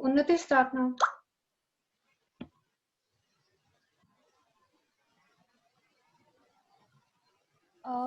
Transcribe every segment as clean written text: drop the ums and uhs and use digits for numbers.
Unnati, start now.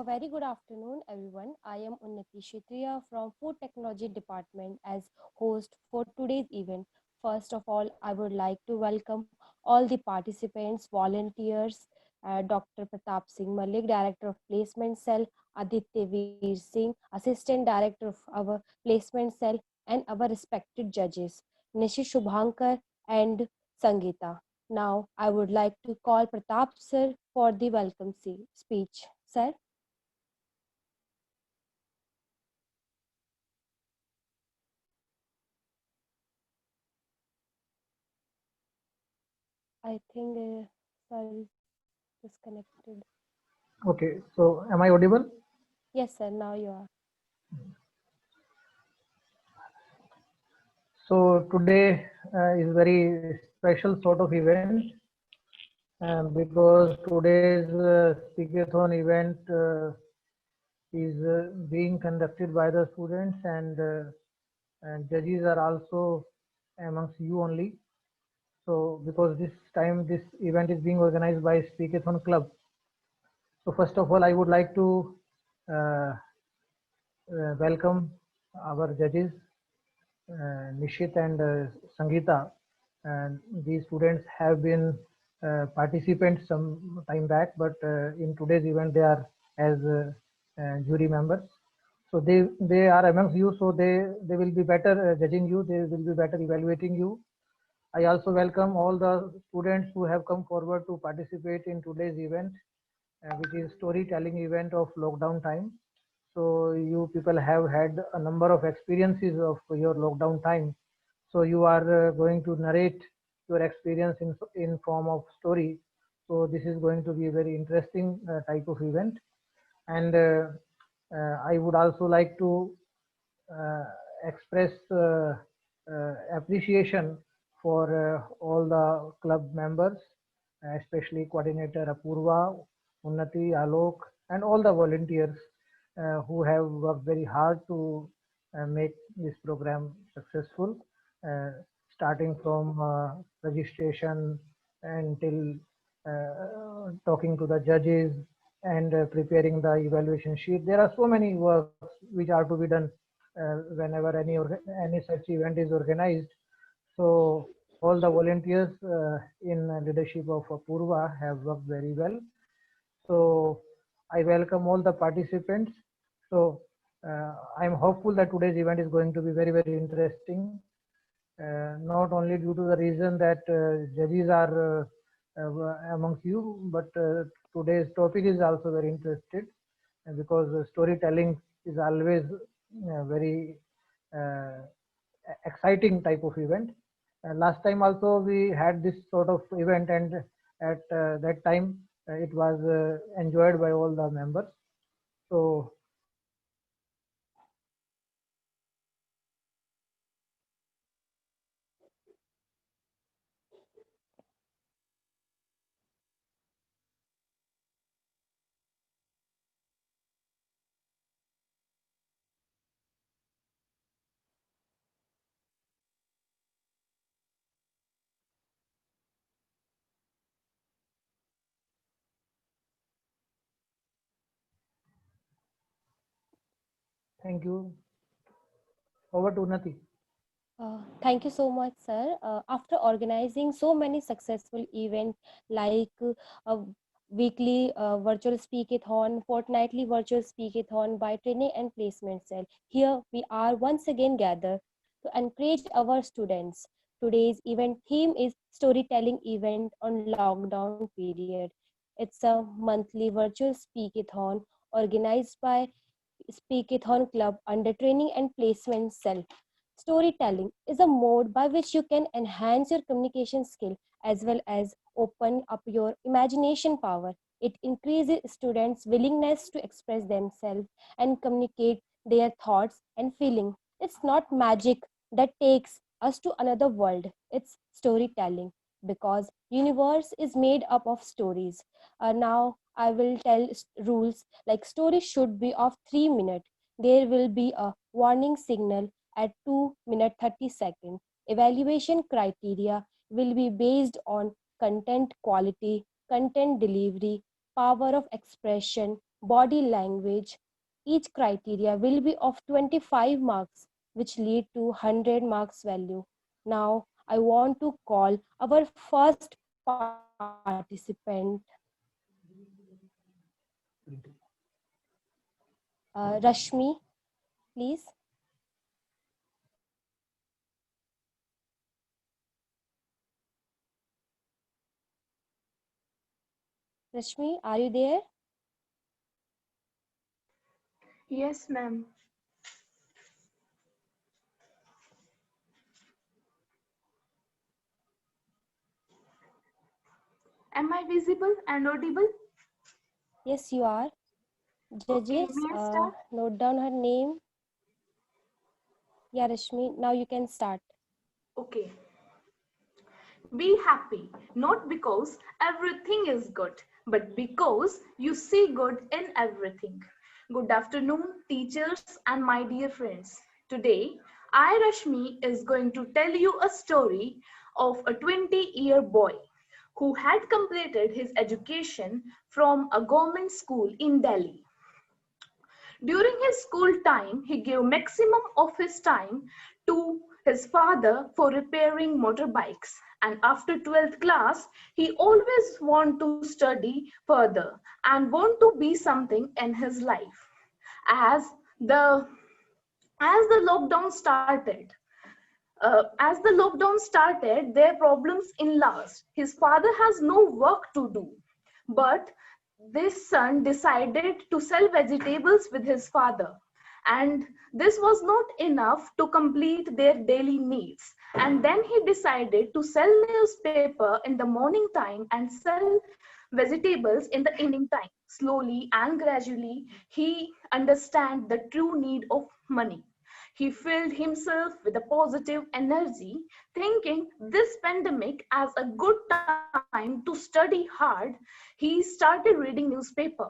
Very good afternoon, everyone. I am Unnati Kshetriya from Food Technology Department as host for today's event. First of all, I would like to welcome all the participants, volunteers, Dr. Pratap Singh Malik, Director of Placement Cell, Aditya Veer Singh, Assistant Director of our Placement Cell, and our respected judges, Nishi Shubhankar and Sangeeta. Now, I would like to call Pratap sir for the welcome speech. Sir? I think sorry, disconnected. Okay, so am I audible? Yes, sir. Now you are. So today is very special sort of event because today's speakathon event is being conducted by the students and judges are also amongst you only. So because this time this event is being organized by Speakathon Club. So first of all, I would like to uh, welcome our judges Nishit and Sangeeta, and these students have been participants some time back, but in today's event they are as jury members. So they are amongst you, so they will be better judging you. They will be better evaluating you. I also welcome all the students who have come forward to participate in today's event, which is storytelling event of lockdown time. So you people have had a number of experiences of your lockdown time. So you are going to narrate your experience in form of story. So this is going to be a very interesting type of event. And I would also like to uh, express appreciation for all the club members, especially coordinator Apurva, Unnati, Alok, and all the volunteers who have worked very hard to make this program successful, uh, starting from registration until talking to the judges and preparing the evaluation sheet. There are so many works which are to be done whenever any such event is organized. So all the volunteers in leadership of Apurva have worked very well. So I welcome all the participants. So I'm hopeful that today's event is going to be very, very interesting. Not only due to the reason that judges are amongst you, but today's topic is also very interested because storytelling is always very uh, exciting type of event. Last time also we had this sort of event, and at that time it was enjoyed by all the members. So thank you. Over to Nati. Thank you so much, sir. After organizing so many successful events like a weekly virtual speakathon, fortnightly virtual speakathon by training and placement cell, here we are once again gathered to encourage our students. Today's event theme is storytelling event on lockdown period. It's a monthly virtual speakathon organized by Speakathon Club under training and placement cell. Storytelling is a mode by which you can enhance your communication skill as well as open up your imagination power. It increases students' willingness to express themselves and communicate their thoughts and feelings. It's not magic that takes us to another world. It's storytelling because universe is made up of stories. Now I will tell rules like story should be of 3 minutes. There will be a warning signal at 2 minutes 30 seconds. Evaluation criteria will be based on content quality, content delivery, power of expression, body language. Each criteria will be of 25 marks, which lead to 100 marks value. Now, I want to call our first participant, Rashmi, please. Rashmi, are you there? Yes, ma'am. Am I visible and audible? Yes, you are. Okay, Judges, may I start? note down her name. Yeah, Rashmi, now you can start. Okay. Be happy, not because everything is good, but because you see good in everything. Good afternoon, teachers and my dear friends. Today, I, Rashmi, is going to tell you a story of a 20-year boy who had completed his education from a government school in Delhi. During his school time, he gave maximum of his time to his father for repairing motorbikes. And after 12th class, he always want to study further and want to be something in his life. As the as the lockdown started, their problems in last. His father has no work to do, but this son decided to sell vegetables with his father. And this was not enough to complete their daily needs. And then he decided to sell newspaper in the morning time and sell vegetables in the evening time. Slowly and gradually, he understand the true need of money. He filled himself with a positive energy, thinking this pandemic as a good time to study hard. He started reading newspaper,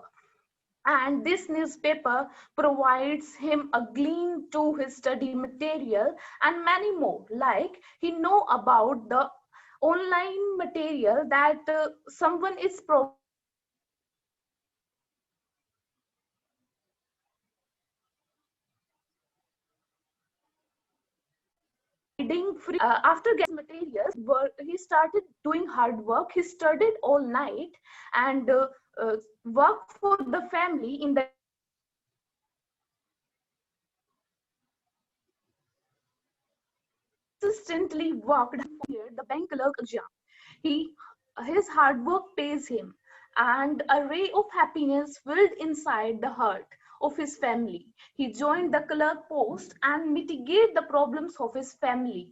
and this newspaper provides him a glean to his study material and many more. Like he know about the online material that someone is providing free of cost and after getting materials, he started doing hard work. He studied all night and worked for the family in the evening time. He consistently worked for the bank clerk exam. He, his hard work pays him, and a ray of happiness filled inside the heart of his family. He joined the clerk post and mitigate the problems of his family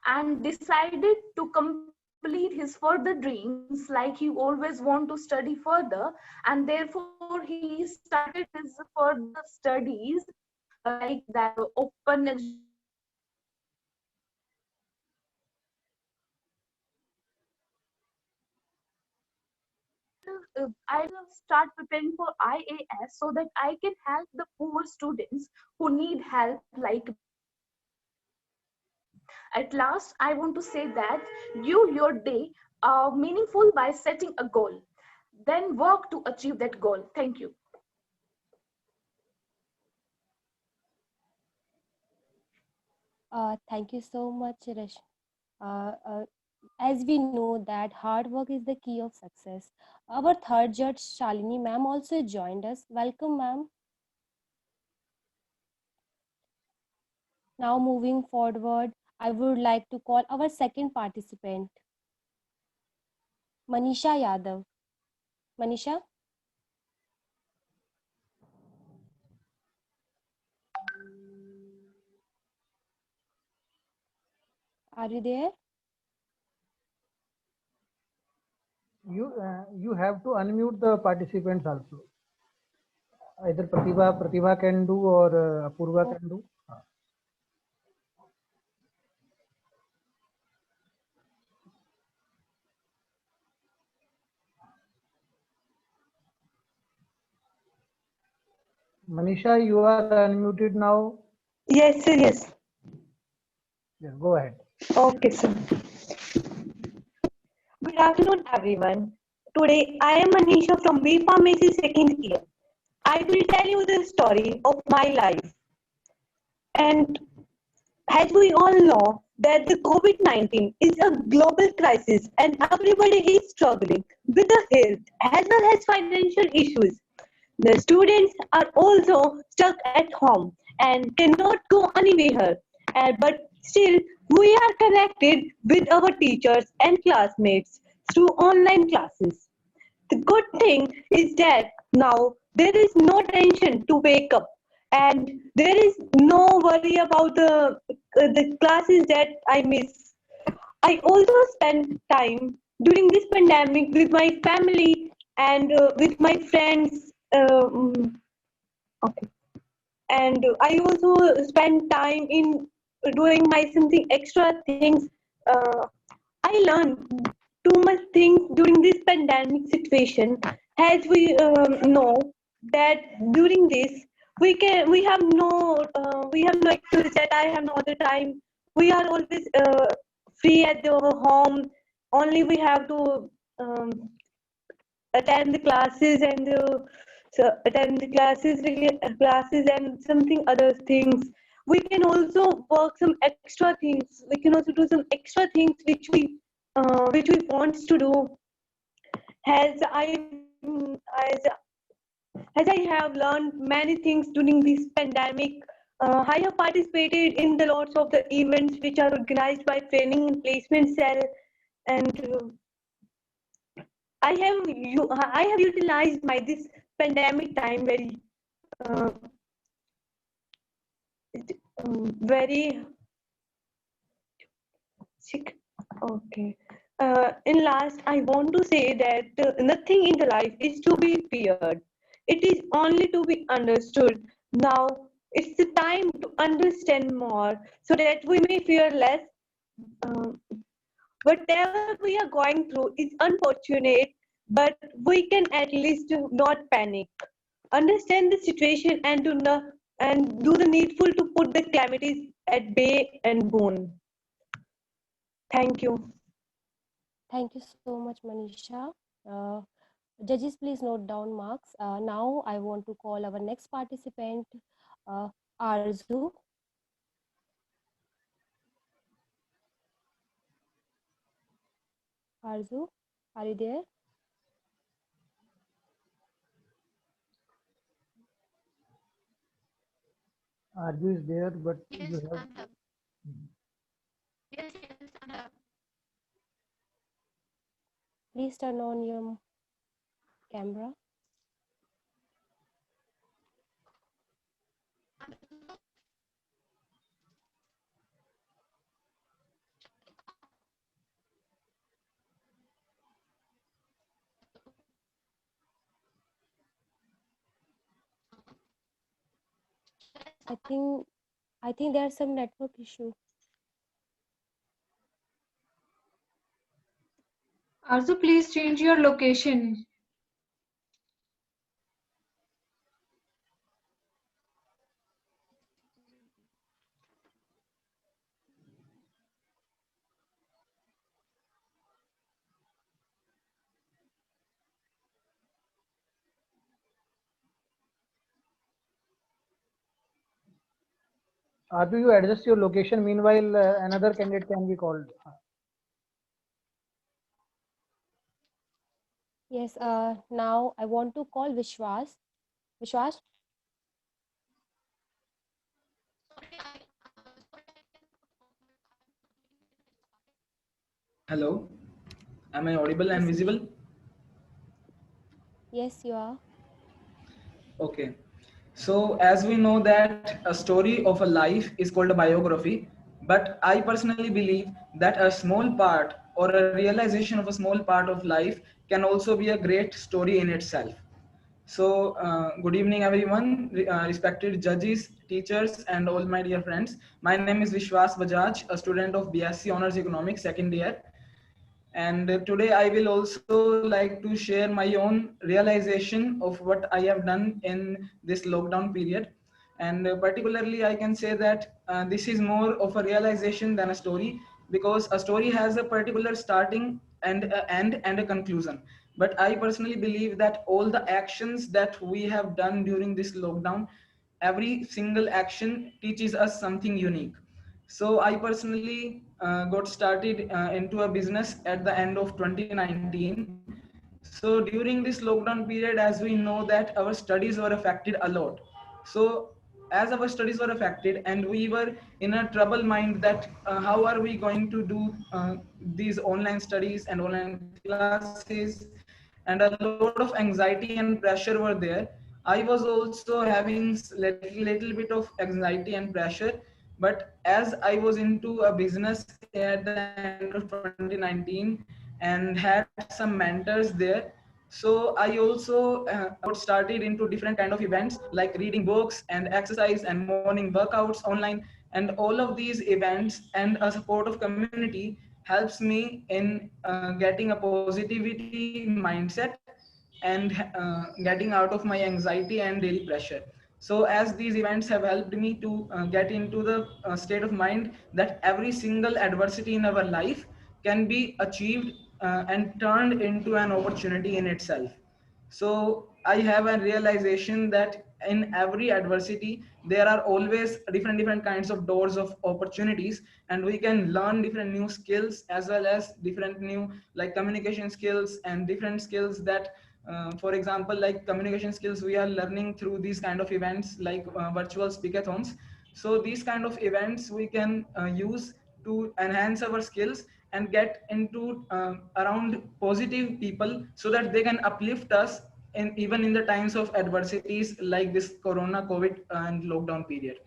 and decided to complete his further dreams like he always want to study further, and therefore he started his further studies like that open examination and I will start preparing for IAS so that I can help the poor students who need help like me. At last, I want to say that your day meaningful by setting a goal. Then work to achieve that goal. Thank you. Thank you so much, Rashmi. As we know that hard work is the key of success. Our third judge, Shalini ma'am, also joined us. Welcome, ma'am. Now moving forward, I would like to call our second participant, Manisha Yadav. Manisha, are you there? You have to unmute the participants also. Either Pratibha can do or Apurva Oh, can do. Manisha, you are unmuted now. Yes, sir, yes. Yes, go ahead. Okay, sir. Good afternoon, everyone. Today, I am Manisha from B Pharmacy second year. I will tell you the story of my life. And as we all know, that the COVID-19 is a global crisis and everybody is struggling with the health as well as financial issues. The students are also stuck at home and cannot go anywhere. But still, we are connected with our teachers and classmates through online classes. The good thing is that now there is no tension to wake up and there is no worry about the classes that I miss. I also spend time during this pandemic with my family and with my friends. Okay. And I also spend time in doing my something extra things. Uh, I learned too much things during this pandemic situation. As we know that during this we have no excuse that I have no other time. We are always free at our home. Only we have to um, attend the classes and attend the classes and something other things. We can also work some extra things. We can also do some extra things which we want to do. As as I have learned many things during this pandemic, I have participated in the lots of the events which are organized by training and placement cell, and I have utilized my this pandemic time uh, very sick. Okay. In last, I want to say that nothing in the life is to be feared. It is only to be understood. Now it's the time to understand more so that we may fear less. Uh, Whatever we are going through is unfortunate, but we can at least not panic. Understand the situation and and do the needful to put the calamities at bay and boon. Thank you. Thank you so much, Manisha. Uh, Judges, please note down marks. Now I want to call our next participant, uh, Arzu. Arzu, are you there? Arju is there, but Yes, you have. I have. Yes, I have. Please turn on your camera. I think there's some network issue. Also, please change your location. Arju, you adjust your location. Meanwhile, another candidate can be called. Yes, now I want to call Vishwas. Vishwas, Hello, am I audible and yes, visible? yes, you are. Okay. So as we know that a story of a life is called a biography, but I personally believe that a small part or a realization of a small part of life can also be a great story in itself. So, good evening, everyone, respected judges, teachers, and all my dear friends. My name is Vishwas Bajaj, a student of BSc Honors Economics, second year. And today I will also like to share my own realization of what I have done in this lockdown period. And particularly I can say that this is more of a realization than a story, because a story has a particular starting and a end and a conclusion. But I personally believe that all the actions that we have done during this lockdown, every single action teaches us something unique. So I personally got started into a business at the end of 2019. So during this lockdown period, as we know that our studies were affected a lot. So as our studies were affected and we were in a trouble mind that how are we going to do these online studies and online classes, and a lot of anxiety and pressure were there. I was also having little bit of anxiety and pressure. But as I was into a business at the end of 2019 and had some mentors there, so I also got started into different kind of events like reading books and exercise and morning workouts online. And all of these events and a support of community helps me in getting a positivity mindset and getting out of my anxiety and daily pressure. So as these events have helped me to get into the state of mind that every single adversity in our life can be achieved and turned into an opportunity in itself. So I have a realization that in every adversity there are always different kinds of doors of opportunities, and we can learn different new skills as well as different new like communication skills and different skills that for example, like communication skills we are learning through these kind of events like virtual speakathons. So these kind of events we can use to enhance our skills and get into around positive people so that they can uplift us in even in the times of adversities like this corona covid and lockdown period.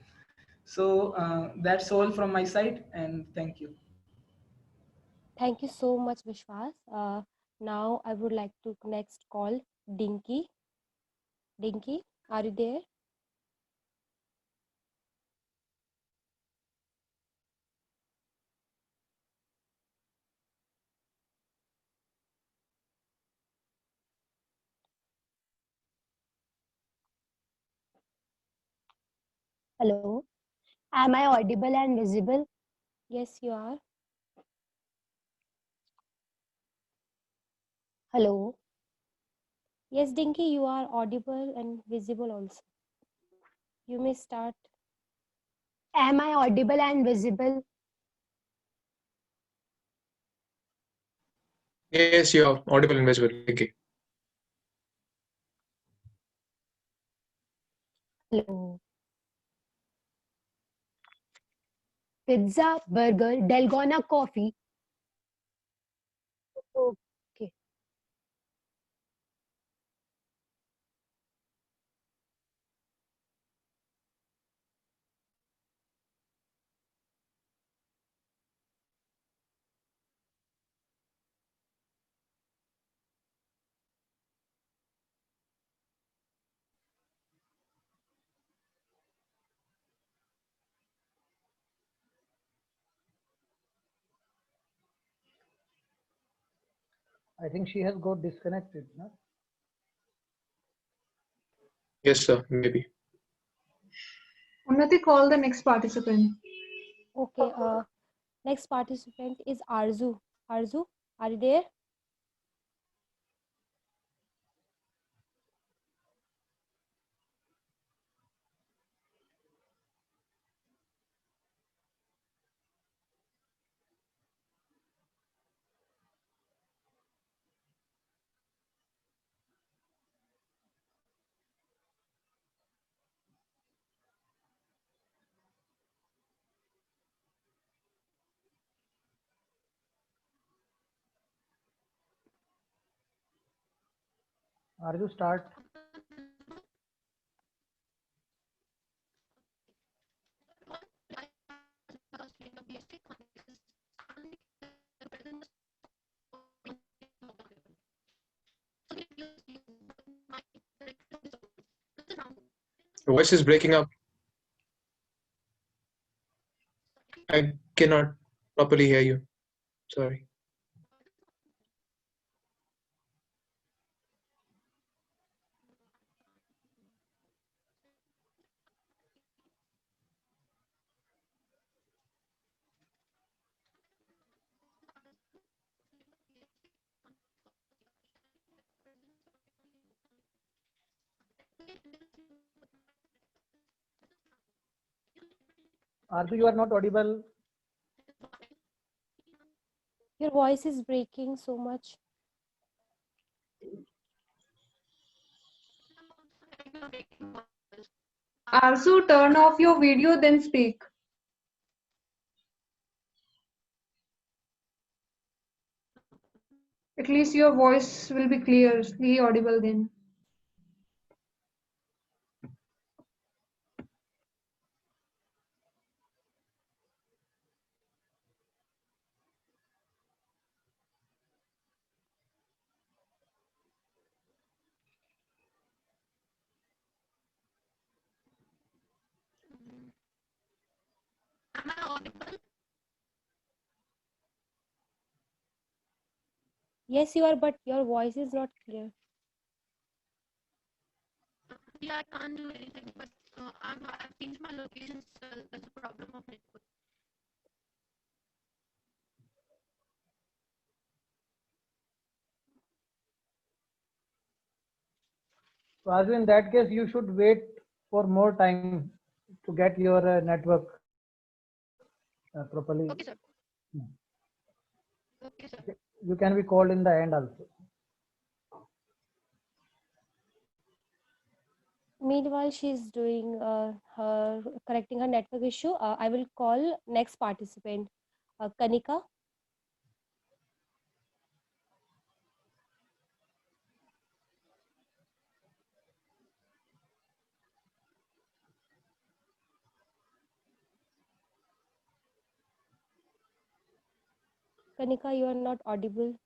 So that's all from my side, and thank you. Thank you so much, Vishwas. Now I would like to next call Dinky. Dinky, are you there? Hello, am I audible and visible? Yes, you are. Hello, Yes, Dinky, you are audible and visible also. You may start. am I audible and visible? Yes, you are audible and visible. Okay. Hello. Pizza, burger, Dalgona coffee. Okay. I think she has got disconnected. No? Yes, sir. Maybe. Unnati, call the next participant. Okay, next participant is Arzu. Arzu, are you there? Are you start? Your voice is breaking up. I cannot properly hear you. Sorry. Arzu, you are not audible. Your voice is breaking so much. Arzu, turn off your video, then speak. At least your voice will be clearly audible then. Yes, you are, but your voice is not clear. So Arzu, in that case, you should wait for more time to get your network properly. Okay, sir. Hmm. Okay, sir. You can be called in the end also. Meanwhile, she's doing her correcting her network issue. I will call next participant, Kanika. Kanika, you are not audible.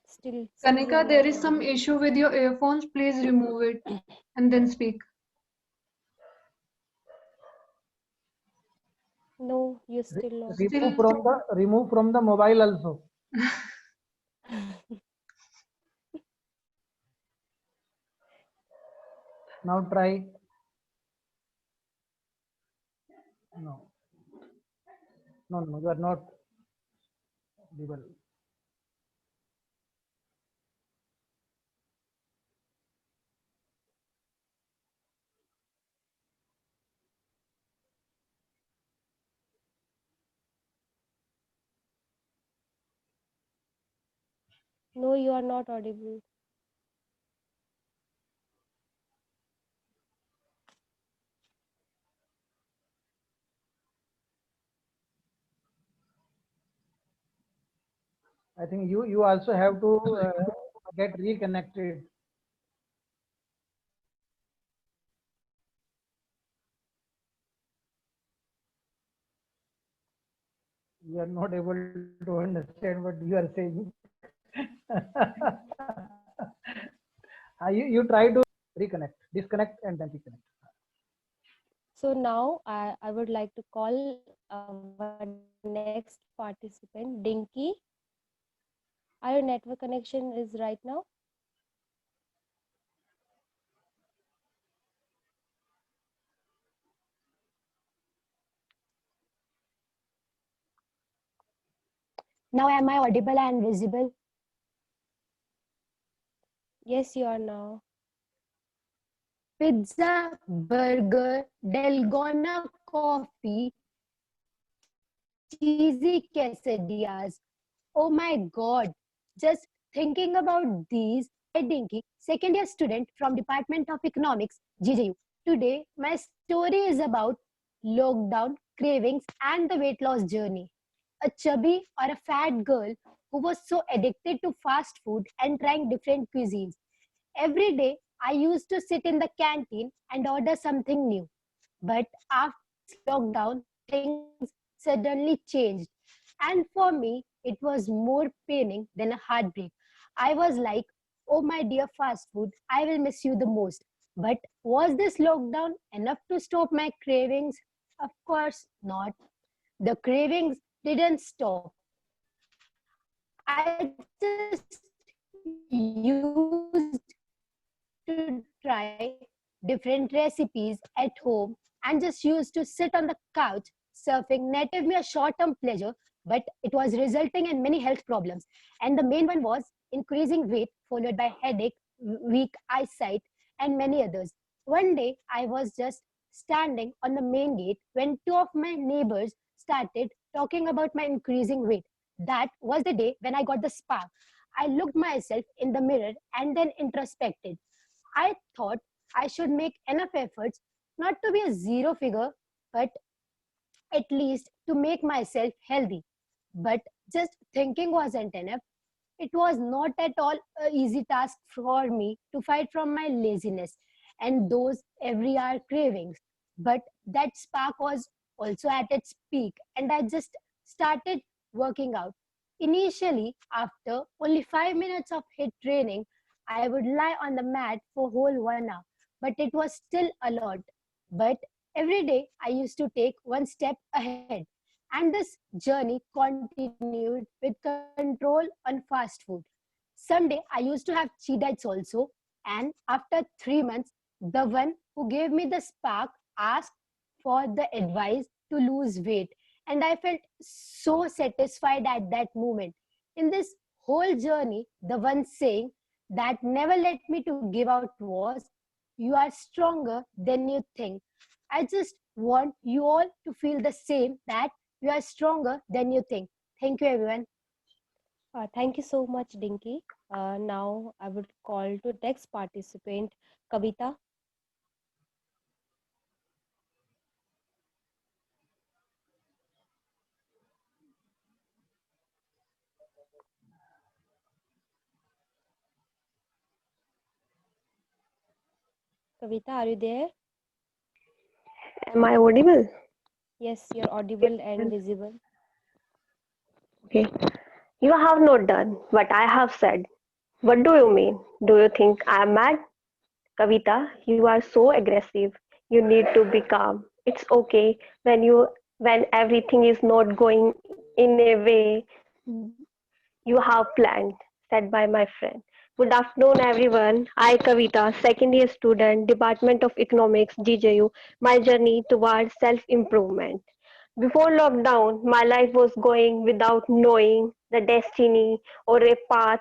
Still Kanika, you're there not is some audible. issue with your earphones. Please remove it and then speak. No, you're still not. Remove from the mobile also. Now try. No. No, no, you are not audible. No, you are not audible. I think you also have to get reconnected. We are not able to understand what you are saying. You try to reconnect, disconnect, and then reconnect. So now I would like to call our next participant, Dinky. Are your network connection is right now? Now am I audible and visible? Yes, you are now. Pizza, burger, Dalgona coffee, cheesy quesadillas. Oh my God. Just thinking about these, Dinky, second year student from Department of Economics, GJU. Today, my story is about lockdown, cravings, and the weight loss journey. A chubby or a fat girl who was so addicted to fast food and trying different cuisines. Every day, I used to sit in the canteen and order something new. But after lockdown, things suddenly changed. And for me, it was more paining than a heartbreak. I was like, oh my dear fast food, I will miss you the most. But was this lockdown enough to stop my cravings? Of course not. The cravings didn't stop. I just used to try different recipes at home and just used to sit on the couch surfing net gave me a short-term pleasure, but it was resulting in many health problems. And the main one was increasing weight, followed by headache, weak eyesight, and many others. One day, I was just standing on the main gate when two of my neighbors started talking about my increasing weight. That was the day when I got the spark. I looked myself in the mirror and then introspected. I thought I should make enough efforts not to be a zero figure, but at least to make myself healthy. But just thinking wasn't enough. It was not at all an easy task for me to fight from my laziness and those every hour cravings. But that spark was also at its peak, and I just started working out. Initially, after only 5 minutes of HIIT training, I would lie on the mat for whole 1 hour, but it was still a lot. But every day I used to take one step ahead, and this journey continued with control on fast food. Someday I used to have cheat days also, and after 3 months, the one who gave me the spark asked for the advice to lose weight, and I felt so satisfied at that moment. In this whole journey, the one saying that never let me to give out was, "You are stronger than you think." I just want you all to feel the same, that you are stronger than you think. Thank you, everyone. Thank you so much, Dinky. Now I would call to next participant, Kavita. Kavita, are you there? Am I audible? Yes, you're audible and visible. Okay. You have not done what I have said. What do you mean? Do you think I am mad? Kavita, you are so aggressive. You need to be calm. It's okay when everything is not going in a way you have planned, said by my friend. Good afternoon, everyone. I, Kavita, second year student, Department of Economics, GJU, my journey towards self improvement. Before lockdown, my life was going without knowing the destiny or a path,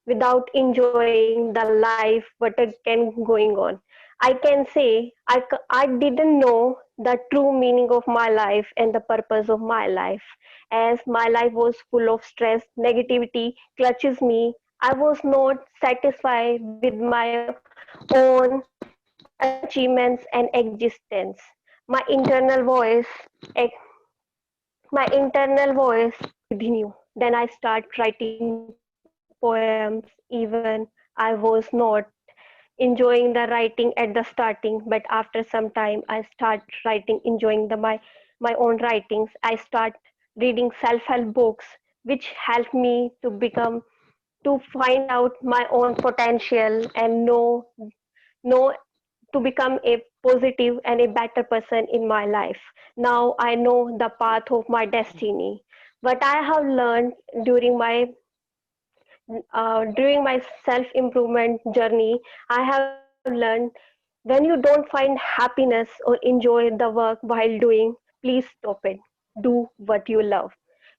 without enjoying the life what it can going on. I can say I didn't know the true meaning of my life and the purpose of my life, as my life was full of stress, negativity clutches me. I was not satisfied with my own achievements and existence. My internal voice, eh, my internal voice within you. Then I start writing poems, even I was not enjoying the writing at the starting, but after some time I start writing, enjoying my own writings. I start reading self-help books, which help me to find out my own potential and know to become a positive and a better person in my life. Now I know the path of my destiny. What I have learned during my self improvement journey, I have learned when you don't find happiness or enjoy the work while doing, please stop it. Do what you love.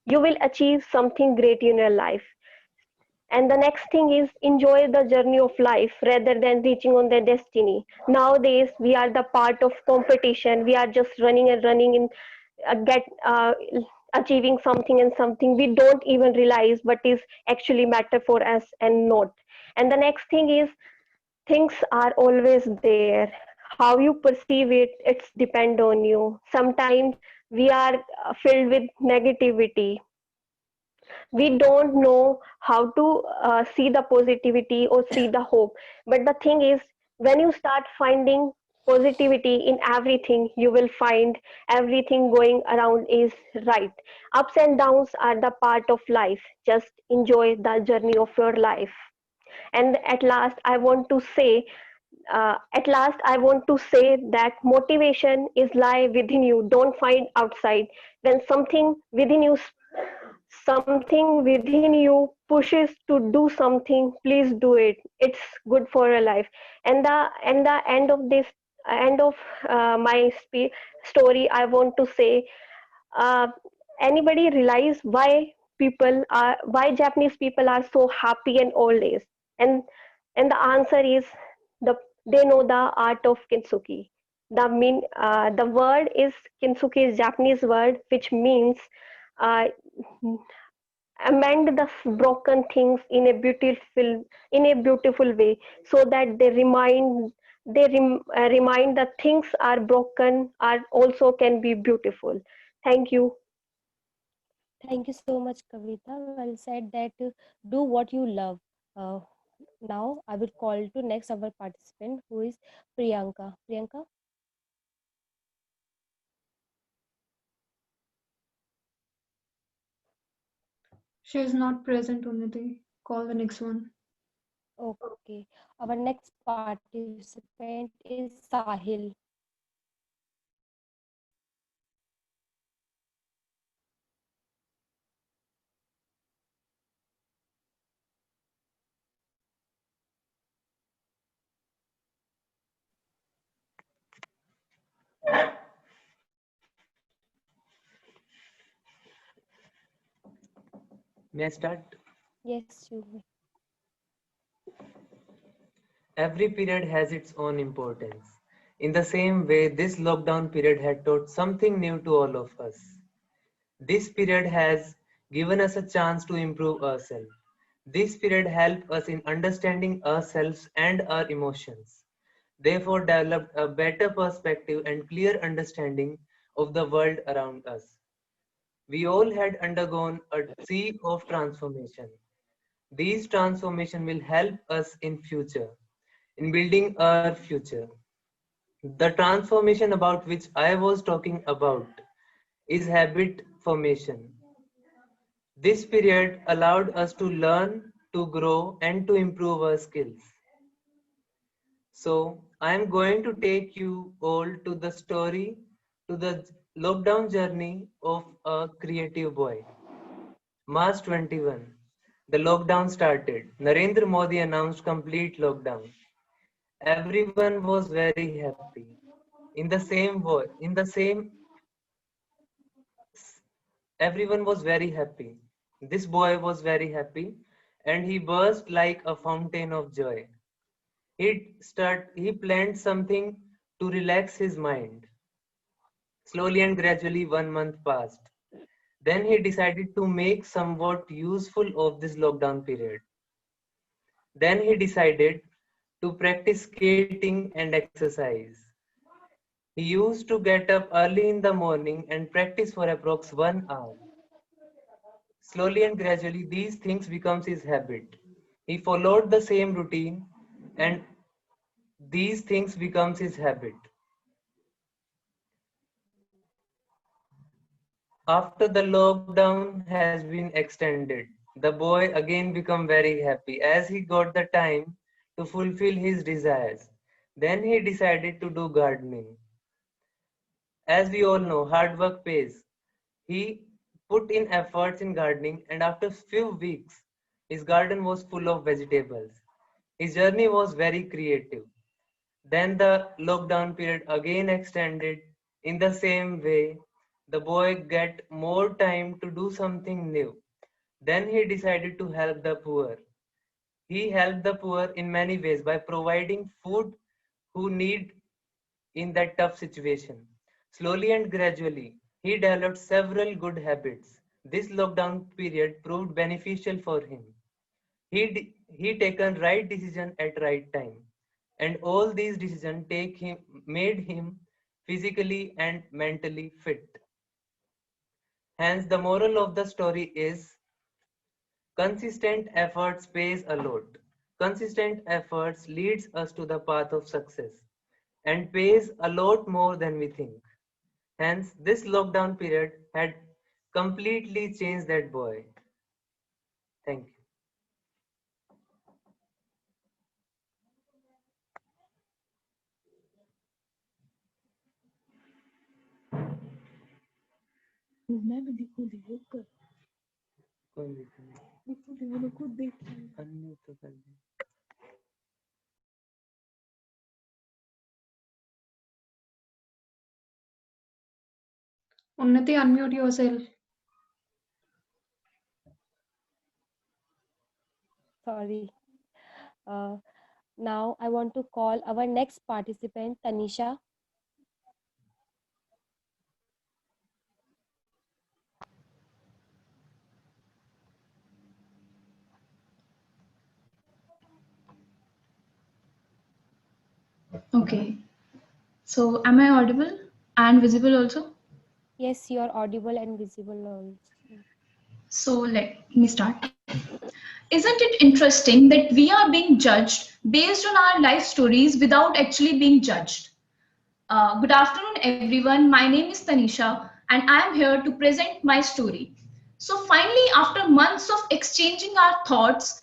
You will achieve something great in your life. And the next thing is enjoy the journey of life rather than reaching on their destiny. Nowadays, we are the part of competition. We are just running and running in get achieving something and something. We don't even realize what is actually matter for us and not. And the next thing is things are always there. How you perceive it, it's depend on you. Sometimes we are filled with negativity. We don't know how to see the positivity or see the hope. But the thing is, when you start finding positivity in everything, you will find everything going around is right. Ups and downs are the part of life. Just enjoy the journey of your life. And at last I want to say that motivation is lie within you, don't find outside. When something within you pushes to do something, please do it. It's good for your life. And the end of my story, I want to say, uh, anybody realize why Japanese people are so happy and old age? And and the answer is the They know the art of kintsugi. The word is kintsugi is Japanese word which means uh, amend the broken things in a beautiful way, so that remind that things are broken are also can be beautiful. Thank you. Thank you so much, Kavita. Well said that do what you love. Uh, Now I will call to next our participant who is Priyanka. Priyanka, She is not present, Unnati. Call the next one. okay. Our next participant is Sahil. May I start? Yes, you may. Every period has its own importance. In the same way, this lockdown period had taught something new to all of us. This period has given us a chance to improve ourselves. This period helped us in understanding ourselves and our emotions. Therefore, developed a better perspective and clear understanding of the world around us. We all had undergone a sea of transformation. These transformation will help us in future, in building our future. The transformation about which I was talking about is habit formation. This period allowed us to learn, to grow, and to improve our skills. So, I am going to take you all to the story, to the lockdown journey of a creative boy. March 21. The lockdown started. Narendra Modi announced complete lockdown. Everyone was very happy. In the same, everyone was very happy. This boy was very happy, and he burst like a fountain of joy. He planned something to relax his mind. Slowly and gradually, 1 month passed. Then he decided to make somewhat useful of this lockdown period. Then he decided to practice skating and exercise. He used to get up early in the morning and practice for approx 1 hour. Slowly and gradually, these things becomes his habit. He followed the same routine, and these things becomes his habit. After the lockdown has been extended, the boy again became very happy as he got the time to fulfill his desires. Then he decided to do gardening. As we all know, hard work pays. He put in efforts in gardening, and after few weeks, his garden was full of vegetables. His journey was very creative. Then the lockdown period again extended. In the same way, the boy get more time to do something new. Then he decided to help the poor. He helped the poor in many ways by providing food who need in that tough situation. Slowly and gradually, he developed several good habits. This lockdown period proved beneficial for him. He taken right decision at right time, and all these decisions take him made him physically and mentally fit. Hence, the moral of the story is consistent efforts pays a lot. Consistent efforts leads us to the path of success and pays a lot more than we think. Hence, this lockdown period had completely changed that boy. Thank you. कौन देखा? Unmute तो कर दे। Unnati, unmute yourself. Sorry. Uh, Now I want to call our next participant, Tanisha. Okay. So am I audible and visible also? Yes, you are audible and visible also. So let me start. Isn't it interesting that we are being judged based on our life stories without actually being judged? Good afternoon, everyone. My name is Tanisha, and I am here to present my story. So, finally, after months of exchanging our thoughts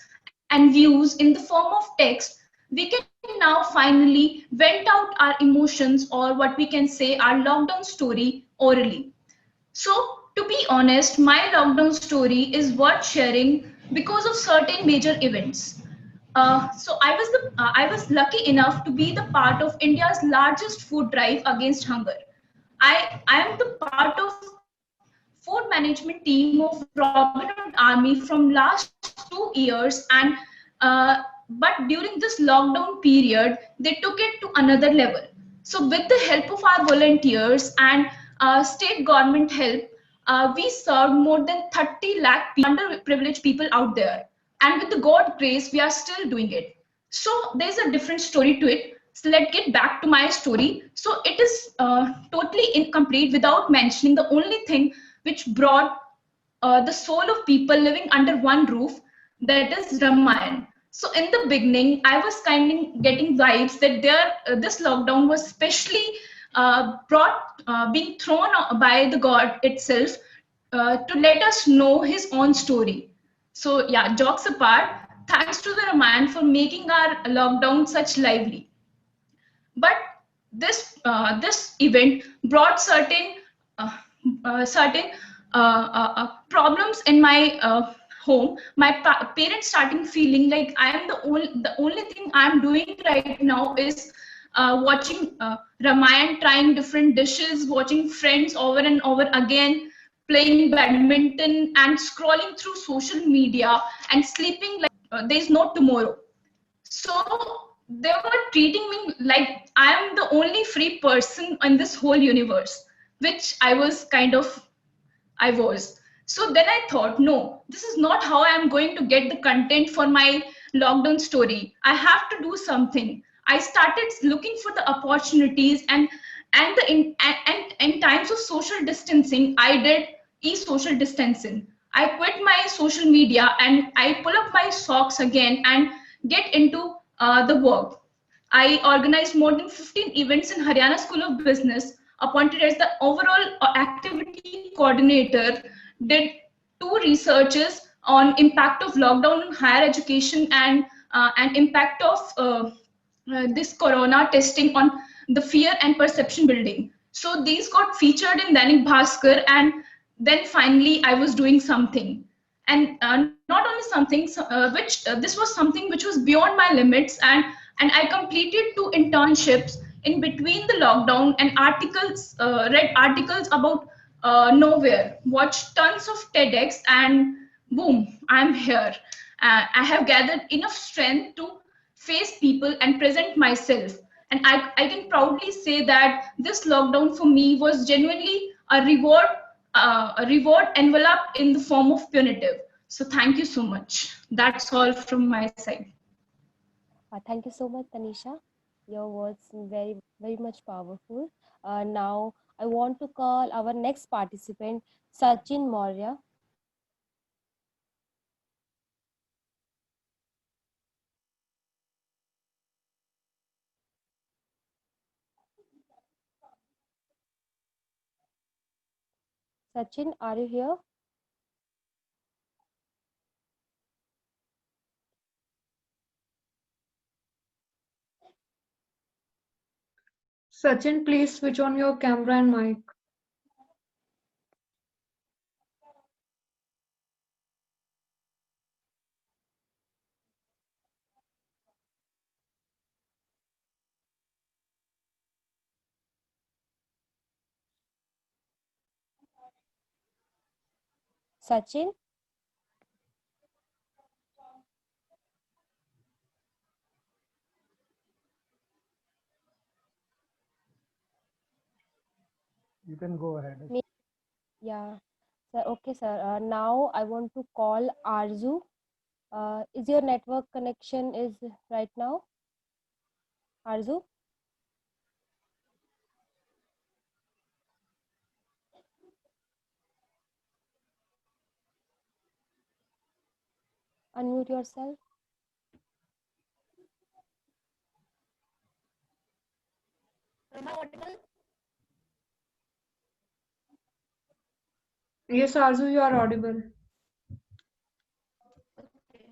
and views in the form of text, we can now finally vent out our emotions, or what we can say our lockdown story orally. So, to be honest, my lockdown story is worth sharing because of certain major events. I was lucky enough to be the part of India's largest food drive against hunger. I am the part of food management team of Robin Hood Army from last 2 years, and but during this lockdown period, they took it to another level. So, with the help of our volunteers and state government help, we served more than 30 lakh underprivileged people out there. And with the God grace, we are still doing it. So, there's a different story to it. So, let's get back to my story. So, it is totally incomplete without mentioning the only thing which brought the soul of people living under one roof, that is Ramayan. So in the beginning, I was kind of getting vibes that this lockdown was specially being thrown by the God itself to let us know his own story. So yeah, jokes apart, thanks to the Ramayana for making our lockdown such lively. But this event brought uh, certain problems in my home. My parents starting feeling like I am the only thing I'm doing right now is watching Ramayan, trying different dishes, watching Friends over and over again, playing badminton, and scrolling through social media and sleeping like there's no tomorrow. So they were treating me like I am the only free person in this whole universe, which I was. So then I thought, no, this is not how I am going to get the content for my lockdown story. I have to do something. I started looking for the opportunities, and the in times of social distancing, I did social distancing. I quit my social media and I pull up my socks again and get into the work. I organized more than 15 events in Haryana School of Business, appointed as the overall activity coordinator, did 2 researches on impact of lockdown on higher education and impact of this corona testing on the fear and perception building. So these got featured in Dainik Bhaskar, and then finally I was doing something. And not only something which this was something which was beyond my limits, and I completed 2 internships in between the lockdown, and read articles about nowhere, watched tons of TEDx, and boom, I'm here. I have gathered enough strength to face people and present myself. And I can proudly say that this lockdown for me was genuinely a reward enveloped in the form of punitive. So thank you so much. That's all from my side. Thank you so much, Tanisha. Your words very much powerful. Now I want to call our next participant, Sachin Maurya. Sachin, are you here? Sachin, please switch on your camera and mic. Sachin? You can go ahead. Yeah. Sir, okay, sir. Now I want to call Arzu. Is your network connection is right now? Arzu? Unmute yourself. Am I audible? Yes, Arzu, you are audible. Okay.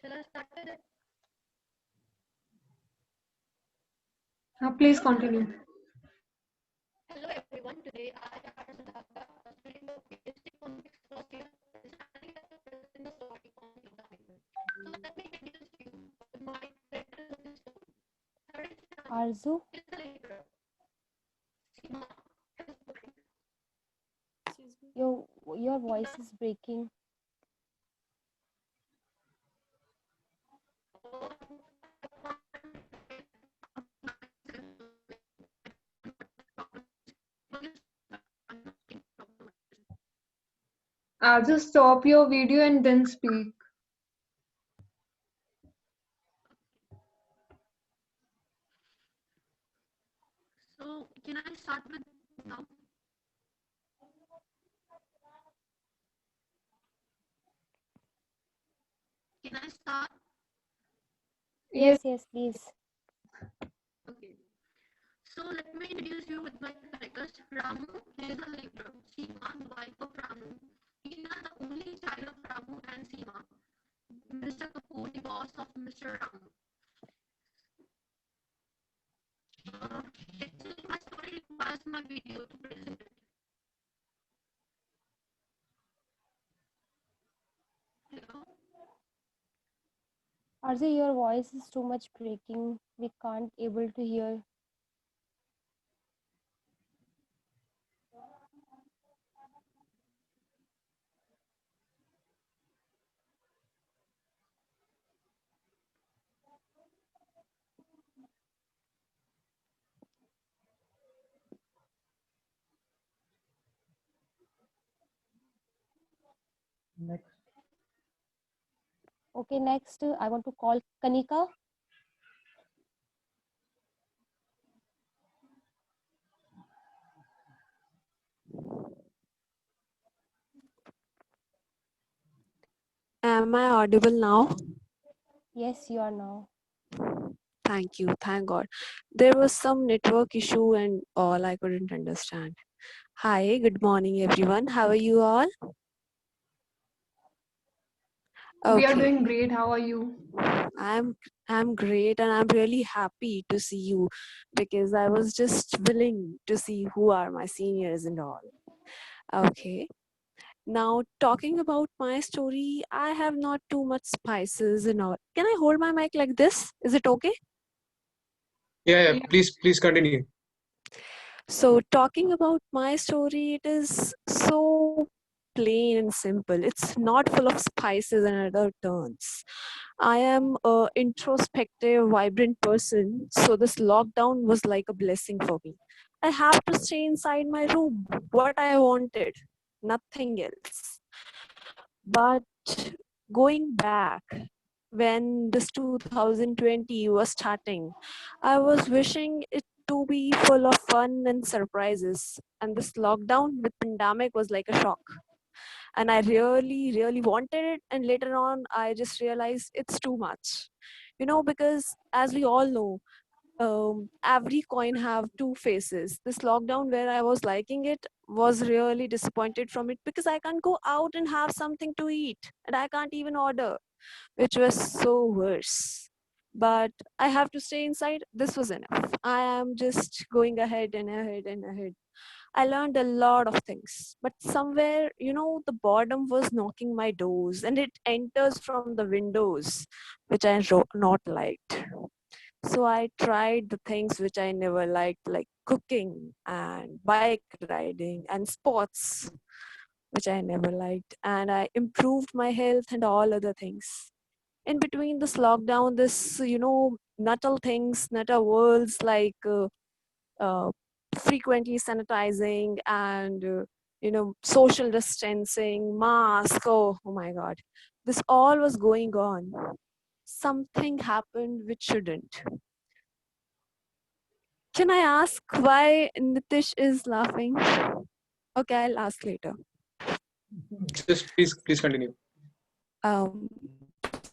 Shall I start with it? Please continue. Hello everyone. Today I am Siddhartha, a student of PhD Economics first year, standing as a present in the story on the document. So let me introduce you to my character of the story. Arzu? Is the leader. Seema is working. Your voice is breaking. Arzu, stop your video and then speak. So can I start with now? Can I start? Yes, please. Okay. So let me introduce you with my characters. Ramu is a leader. Seema, the wife of Ramu. Tina, the only child of Ramu and Seema. Mr. Kapoor, the boss of Mr. Ramu. Actually, my story requires my video to present it. Hello? Arzu, your voice is too much breaking. We can't able to hear. Next. Okay, next I want to call Kanika. Am I audible now? Yes, you are now. Thank you. Thank God. There was some network issue and all I couldn't understand. Hi, good morning, everyone. How are you all? We are Okay. doing great. How are you? I'm great and I'm really happy to see you because I was just willing to see who are my seniors and all. Okay. Now talking about my story, I have not too much spices and all. Can I hold my mic like this? Is it okay? Yeah, please continue. So talking about my story, it is so plain and simple. It's not full of spices and other turns. I am a introspective, vibrant person, so this lockdown was like a blessing for me. I have to stay inside my room, what I wanted, nothing else. But going back, when this 2020 was starting, I was wishing it to be full of fun and surprises. And this lockdown with pandemic was like a shock. And I really, really wanted it. And later on, I just realized it's too much. You know, because as we all know, every coin have two faces. This lockdown where I was liking it was really disappointed from it because I can't go out and have something to eat and I can't even order, which was so worse. But I have to stay inside. This was enough. I am just going ahead and ahead and ahead. I learned a lot of things, but somewhere, you know, the boredom was knocking my doors and it enters from the windows, which I not liked. So I tried the things which I never liked, like cooking and bike riding and sports, which I never liked. And I improved my health and all other things. In between this lockdown, this, you know, nutter things, nutter worlds like uh, frequently sanitizing and social distancing, mask. Oh my God, this all was going on. Something happened which shouldn't. Can I ask why Nitish is laughing? Okay, I'll ask later. Just please continue.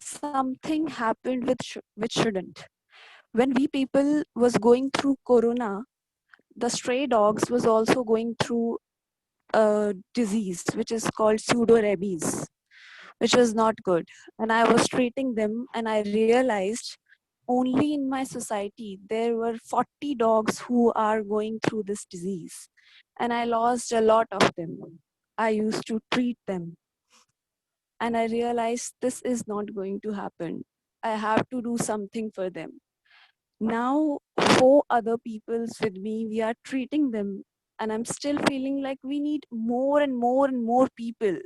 Something happened which shouldn't. When we people was going through Corona, the stray dogs was also going through a disease which is called pseudo rabies, which was not good. And I was treating them, and I realized only in my society there were 40 dogs who are going through this disease, and I lost a lot of them. I used to treat them, and I realized this is not going to happen. I have to do something for them. Now 4 other peoples with me, we are treating them, and I'm still feeling like we need more and more and more people.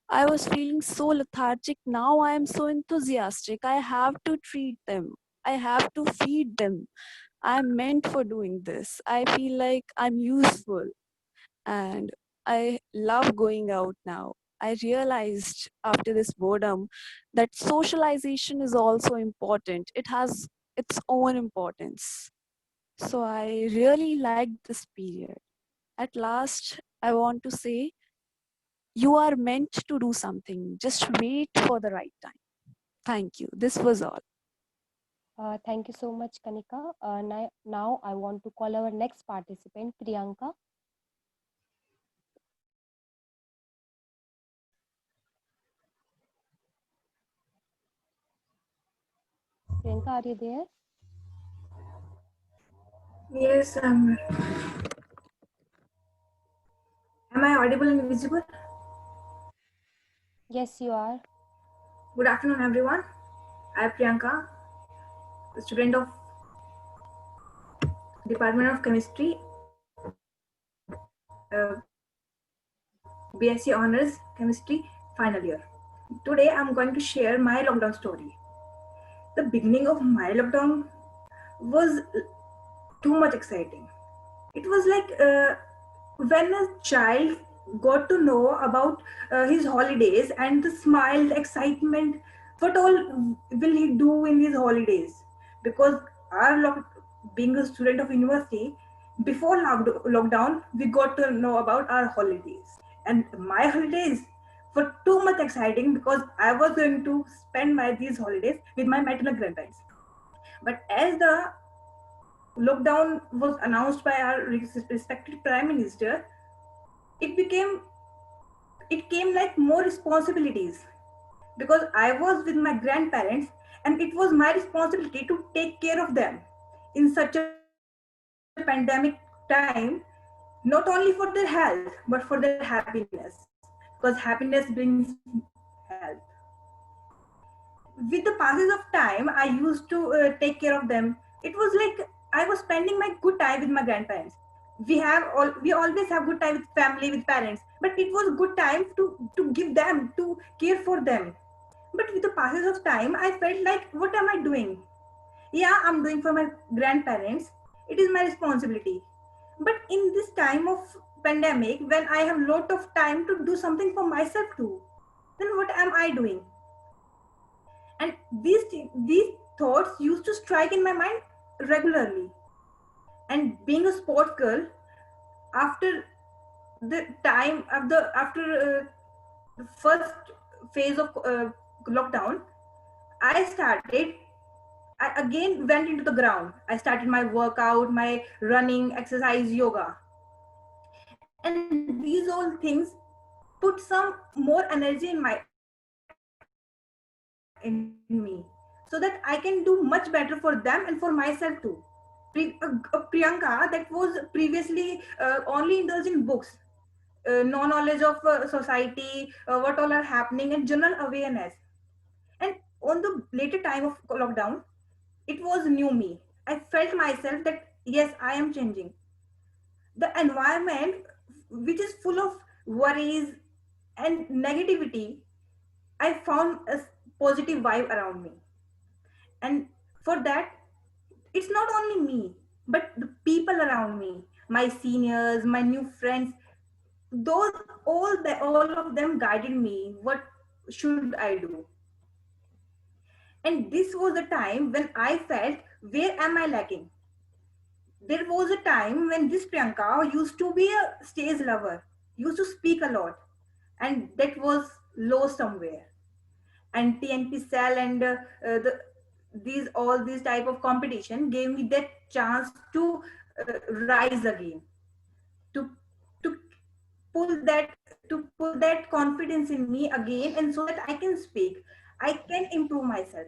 I was feeling so lethargic. Now I am so enthusiastic. I have to treat them. I have to feed them. I'm meant for doing this. I feel like I'm useful, and I love going out now. I realized after this boredom that socialization is also important. It has its own importance. So I really liked this period. At last, I want to say, you are meant to do something. Just wait for the right time. Thank you. This was all. Thank you so much, Kanika. Now I want to call our next participant, Priyanka. Priyanka, are you there? Yes, am I audible and visible? Yes, you are. Good afternoon, everyone. I am Priyanka, a student of Department of Chemistry, BSc Honors Chemistry, final year. Today, I'm going to share my lockdown story. The beginning of my lockdown was too much exciting. It was like when a child got to know about his holidays and the smile, the excitement, what all will he do in his holidays? Because being a student of university, before lockdown, we got to know about our holidays. And my holidays were too much exciting because I was going to spend these holidays with my maternal grandparents. But as the lockdown was announced by our respected prime minister, it came like more responsibilities, because I was with my grandparents and it was my responsibility to take care of them in such a pandemic time, not only for their health but for their happiness, because happiness brings health. With the passage of time, I used to take care of them. It was like I was spending my good time with my grandparents. We always have good time with family, with parents, but it was good time to give them, to care for them. But with the passage of time, I felt like, what am I doing? Yeah, I'm doing for my grandparents. It is my responsibility. But in this time of pandemic, when I have lot of time to do something for myself too, then what am I doing? And these thoughts used to strike in my mind regularly. And being a sports girl, after the time of the first phase of lockdown, I again went into the ground. I started my workout, my running, exercise, yoga. And these all things put some more energy in me, so that I can do much better for them and for myself too. Priyanka, that was previously only indulged in books, no knowledge of society, what all are happening, and general awareness. And on the later time of lockdown, it was new me. I felt myself that yes, I am changing. The environment, which is full of worries and negativity, I found a positive vibe around me. And for that, it's not only me, but the people around me, my seniors, my new friends, those all of them guided me. What should I do? And this was a time when I felt, where am I lacking? There was a time when this Priyanka used to be a stage lover, used to speak a lot, and that was lost somewhere. And TNP cell and these type of competition gave me that chance to rise again, to to pull that confidence in me again, and so that I can speak, I can improve myself.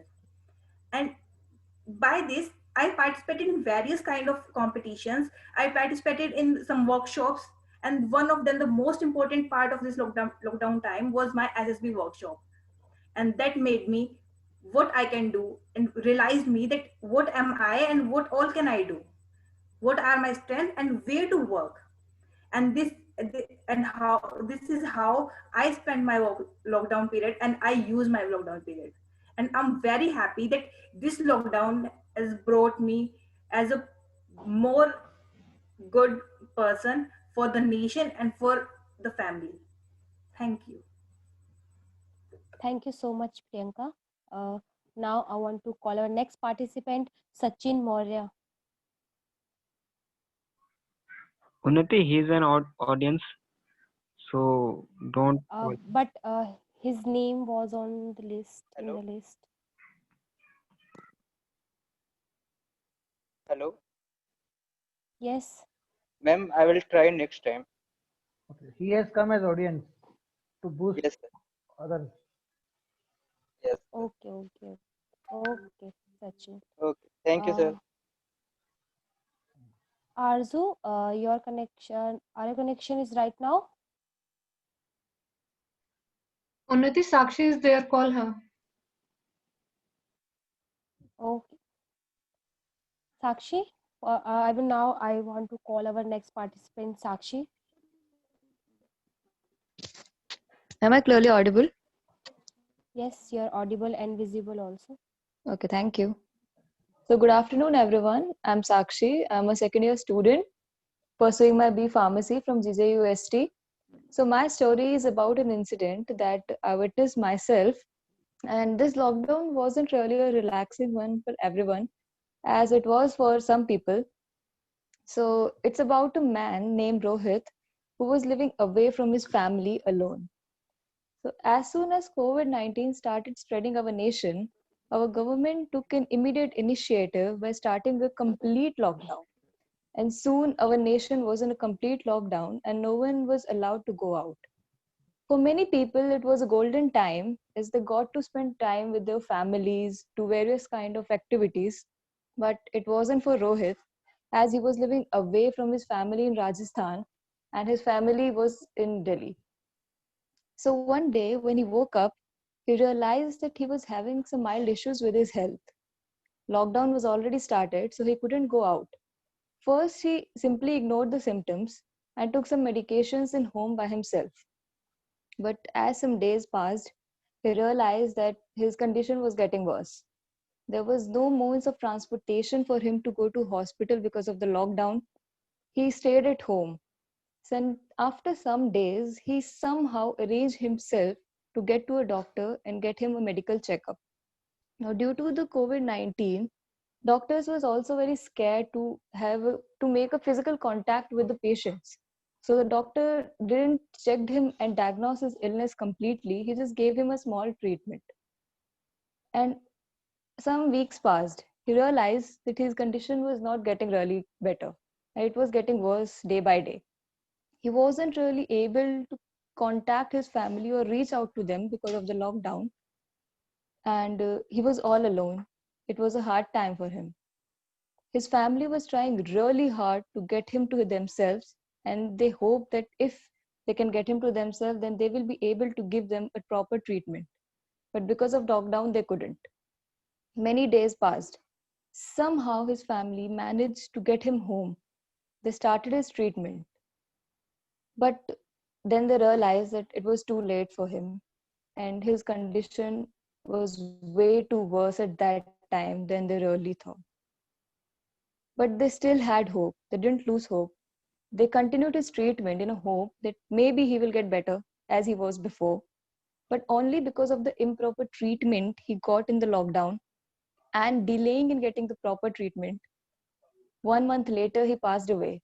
And by this, I participated in various kind of competitions. I participated in some workshops, and one of them, the most important part of this lockdown time, was my SSB workshop. And that made me what I can do, and realized me that what am I and what all can I do, what are my strengths and where to work. And this is how I spend my lockdown period, and I use my lockdown period. And I'm very happy that this lockdown has brought me as a more good person for the nation and for the family. Thank you. Thank you so much, Priyanka. Now I want to call our next participant, Sachin Maurya. Unnati, he's an audience, so don't. But his name was on the list. Hello? In the list. Hello, Yes. ma'am. I will try next time. Okay. He has come as audience to boost Yes, sir. others. Yes. Okay, Sachin. Okay. Thank you, sir. Arzu, your connection is right now. Unnati, Sakshi is there. Call her. Okay. Sakshi, I want to call our next participant, Sakshi. Am I clearly audible? Yes, you're audible and visible also. Okay, thank you. So good afternoon, everyone. I'm Sakshi. I'm a second year student pursuing my B Pharmacy from JJUST. So my story is about an incident that I witnessed myself. And this lockdown wasn't really a relaxing one for everyone, as it was for some people. So it's about a man named Rohit who was living away from his family alone. So as soon as COVID-19 started spreading our nation, our government took an immediate initiative by starting a complete lockdown. And soon our nation was in a complete lockdown and no one was allowed to go out. For many people, it was a golden time as they got to spend time with their families, do various kind of activities. But it wasn't for Rohit, as he was living away from his family in Rajasthan and his family was in Delhi. So one day when he woke up, he realized that he was having some mild issues with his health. Lockdown was already started, so he couldn't go out. First, he simply ignored the symptoms and took some medications in home by himself. But as some days passed, he realized that his condition was getting worse. There was no means of transportation for him to go to hospital because of the lockdown. He stayed at home. So after some days, he somehow arranged himself to get to a doctor and get him a medical checkup. Now, due to the COVID-19, doctors was also very scared to make a physical contact with the patients. So the doctor didn't check him and diagnose his illness completely. He just gave him a small treatment. And some weeks passed. He realized that his condition was not getting really better. It was getting worse day by day. He wasn't really able to contact his family or reach out to them because of the lockdown. And he was all alone. It was a hard time for him. His family was trying really hard to get him to themselves, and they hope that if they can get him to themselves, then they will be able to give them a proper treatment. But because of lockdown, they couldn't. Many days passed. Somehow his family managed to get him home. They started his treatment. But then they realized that it was too late for him, and his condition was way too worse at that time than they really thought. But they still had hope. They didn't lose hope. They continued his treatment in a hope that maybe he will get better as he was before. But only because of the improper treatment he got in the lockdown and delaying in getting the proper treatment, 1 month later he passed away.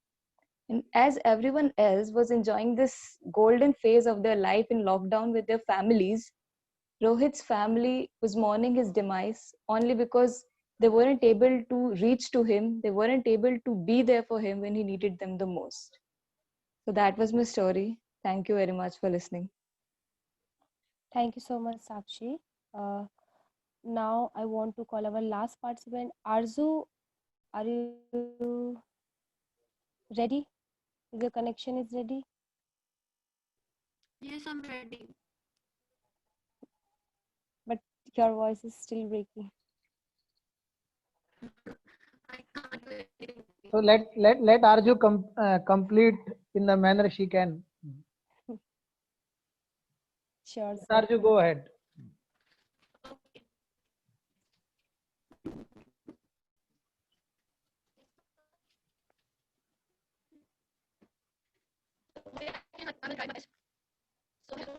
And as everyone else was enjoying this golden phase of their life in lockdown with their families, Rohit's family was mourning his demise only because they weren't able to reach to him, they weren't able to be there for him when he needed them the most. So that was my story. Thank you very much for listening. Thank you so much, Sakshi. Now I want to call our last participant, Arzu. Are you ready? Is your connection is ready? Yes, I'm ready. But your voice is still breaking. So let Arju complete in the manner she can. Sure, Let sir. Arju, go ahead. I will try my best. So hello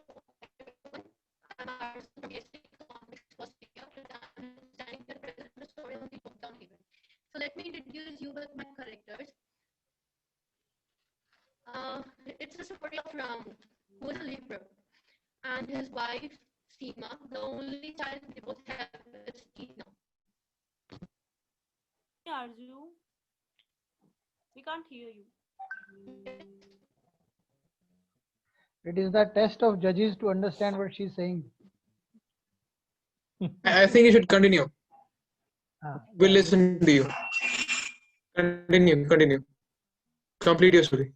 everyone. I'm Arzu from BSc Economics first year and I'm standing here to present the story of the lockdown event. So let me introduce you with my characters. It's a story of Ram, who is a leaper, and his wife Seema. The only child they both have is Tina. Arju, we can't hear you. It is the test of judges to understand what she's saying. I think you should continue. We'll Yeah. listen to you. Continue. Complete your story.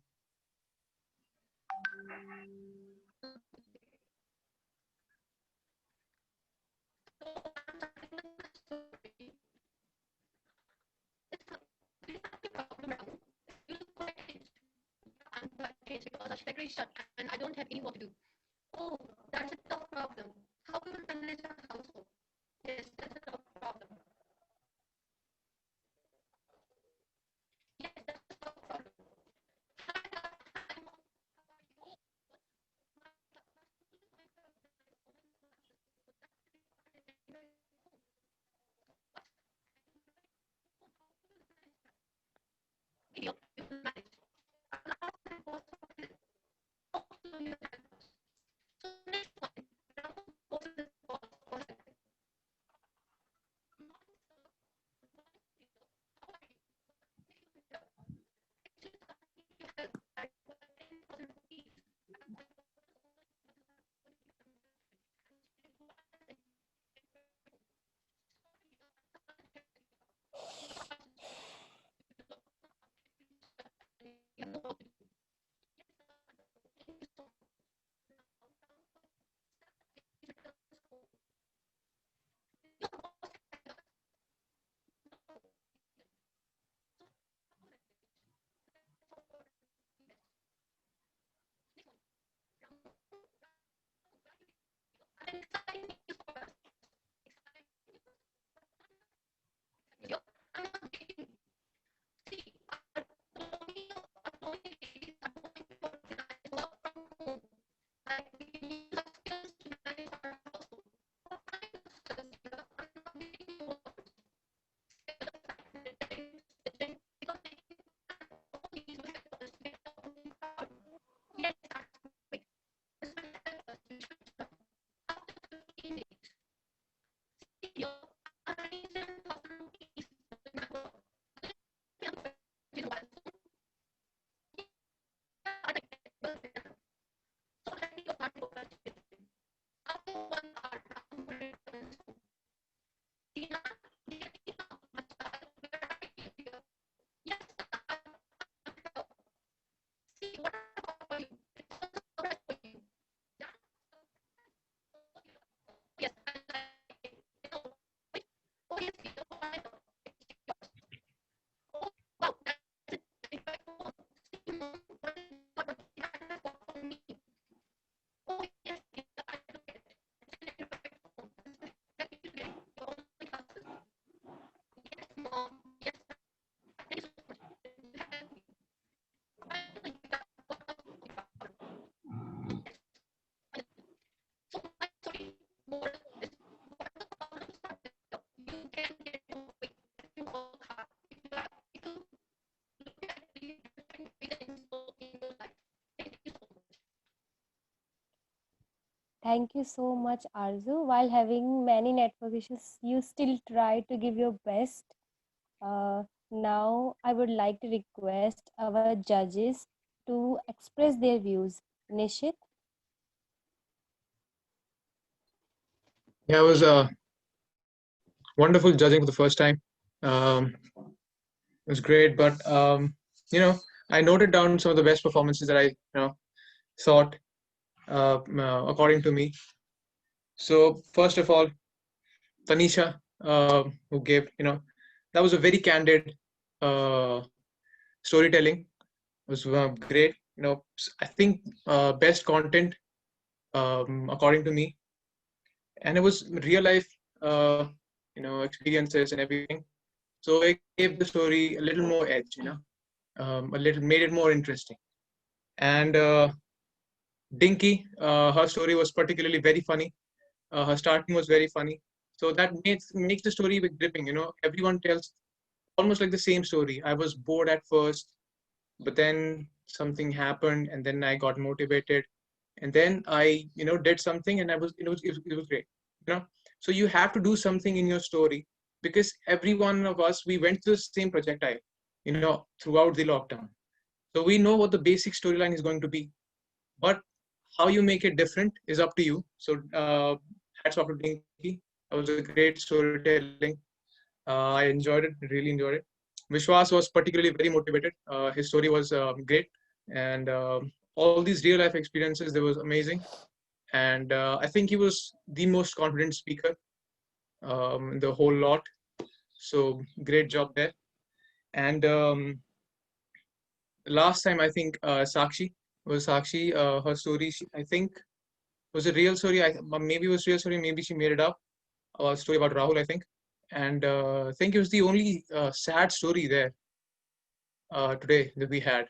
I'm quite changed because our factory is shut and I don't have any work to do. Oh, that's a tough problem. How will we manage our household? Yes, that's a tough problem. Yes, that's a tough problem. You will manage. I'll ask my boss for help. Also, you help us. So next one, Rahul goes to his boss for help. can get your way if you work hard, if you look at really different things in your life. Thank you so much. Thank you so much, Arzu. While having many network issues, you still try to give your best. Now, I would like to request our judges to express their views. Nishit? Yeah, it was wonderful judging for the first time. It was great, but I noted down some of the best performances that I thought according to me. So first of all, Tanisha, who gave that was a very candid storytelling. It was great. I think best content according to me, and it was real life experiences and everything. So it gave the story a little more edge, a little made it more interesting. And Dinky, her story was particularly very funny. Her starting was very funny, so that makes the story gripping. Everyone tells almost like the same story. I was bored at first, but then something happened, and then I got motivated, and then I did something, and it was great. So you have to do something in your story, because every one of us, we went through the same projectile throughout the lockdown, so we know what the basic storyline is going to be, but how you make it different is up to you. So hats off to Dinky. That was a great storytelling. I enjoyed it, really enjoyed it. Vishwas was particularly very motivated. His story was great, and all these real life experiences, they was amazing. And I think he was the most confident speaker in the whole lot. So great job there. And last time, I think Sakshi, her story, I think was a real story. Maybe it was real story, maybe she made it up. A story about Rahul, I think. And I think it was the only sad story there today that we had.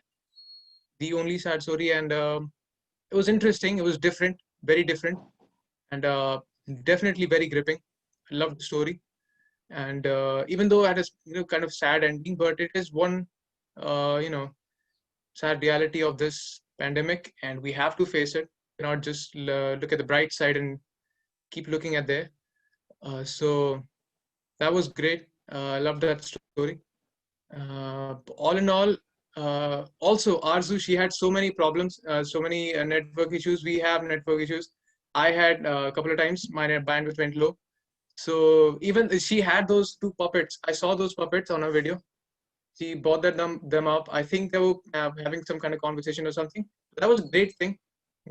The only sad story, and it was interesting. It was different, very different, and definitely very gripping. I loved the story, and even though it has kind of sad ending, but it is one sad reality of this pandemic, and we have to face it. We cannot just look at the bright side and keep looking at there. So that was great. I love that story. All in all, also Arzu, she had so many problems, so many network issues. We have network issues. I had a couple of times my bandwidth went low. So even she had those two puppets. I saw those puppets on her video. She brought them up. I think they were having some kind of conversation or something. That was a great thing.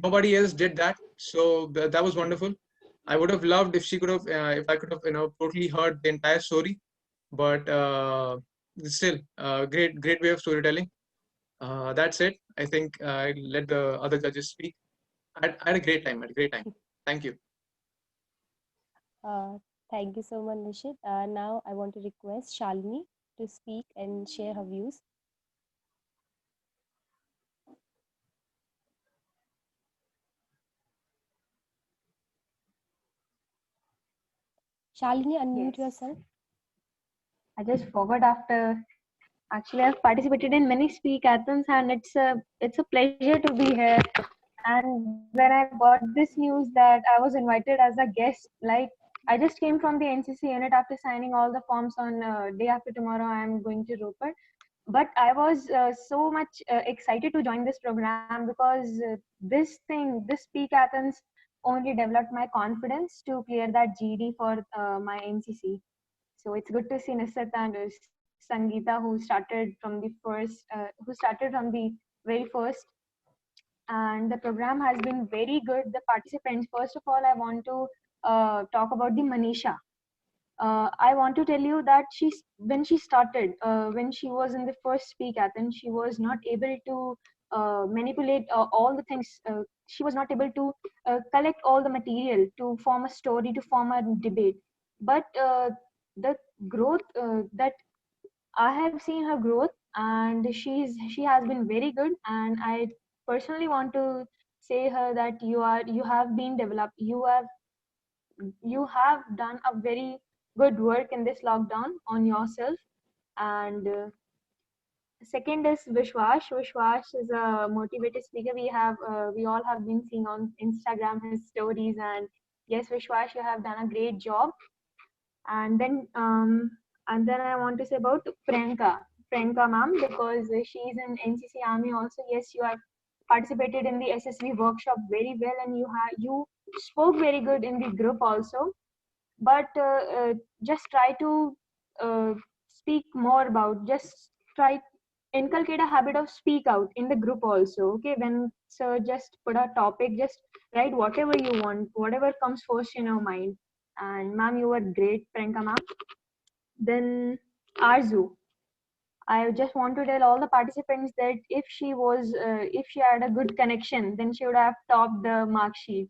Nobody else did that, so that was wonderful. I would have loved if she could have, if I could have, totally heard the entire story. But still, great way of storytelling. That's it. I think I let the other judges speak. I had a great time. Thank you. Thank you so much, Nishit. Now I want to request Shalini to speak and share her views. Shalini, unmute yourself. I just forgot after. Actually, I've participated in many speakathons, and it's a pleasure to be here. And when I got this news that I was invited as a guest, like I just came from the NCC unit after signing all the forms on day after tomorrow. I'm going to Ropar, but I was so much excited to join this program because this speakathons only developed my confidence to clear that GD for my NCC. So it's good to see Nisat and Sangeeta who started from the very first. And the program has been very good. The participants, first of all, I want to talk about the Manisha. I want to tell you that when she started, when she was in the first speakathon, she was not able to manipulate all the things. She was not able to collect all the material to form a story, to form a debate. But the growth that I have seen her growth, and she has been very good. And I personally want to say her that you have been developed. You have done a very good work in this lockdown on yourself. And second is Vishwash. Vishwash is a motivated speaker. We all have been seeing on Instagram his stories, and yes, Vishwash, you have done a great job. And then I want to say about Priyanka ma'am, because she's in NCC Army also. Yes, you have participated in the SSV workshop very well, and you spoke very good in the group also. But just try to speak more about, just try inculcate a habit of speak out in the group also. Okay, when sir just put a topic, just write whatever you want, whatever comes first in your mind. And ma'am, you were great, Priyanka ma'am. Then Arzu, I just want to tell all the participants that if she had a good connection, then she would have topped the mark sheet,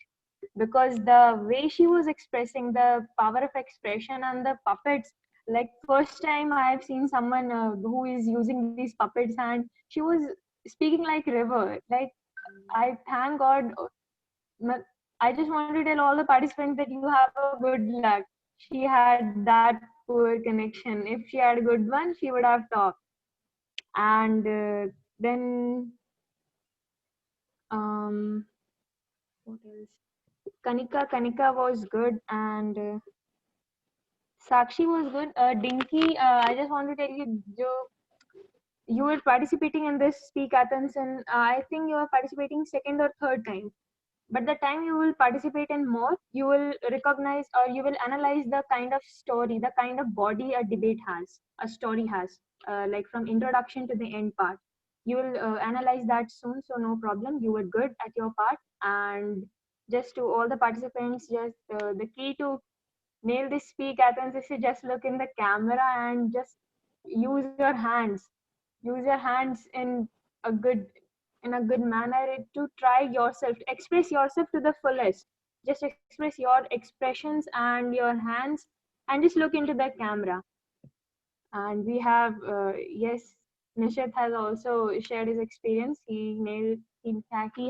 because the way she was expressing, the power of expression and the puppets, like first time I have seen someone who is using these puppets, and she was speaking like river. Like, I thank God. I just want to tell all the participants that you have a good luck. She had that poor connection. If she had a good one, she would have topped. And then what else? Kanika was good, and Sakshi was good. Dinky, I just want to tell you, you were participating in this Speak Athens, and I think you are participating second or third time. But the time you will participate in more, you will recognize, or you will analyze the kind of story, the kind of body a debate has, a story has, like from introduction to the end part. You will analyze that soon, so no problem. You were good at your part. And just to all the participants, just the key to nail this Speak Athens is to just look in the camera and just use your hands. Use your hands a good in a good manner to try yourself, to express yourself to the fullest. Just express your expressions and your hands, and just look into the camera. And we have yes, Nishat has also shared his experience. He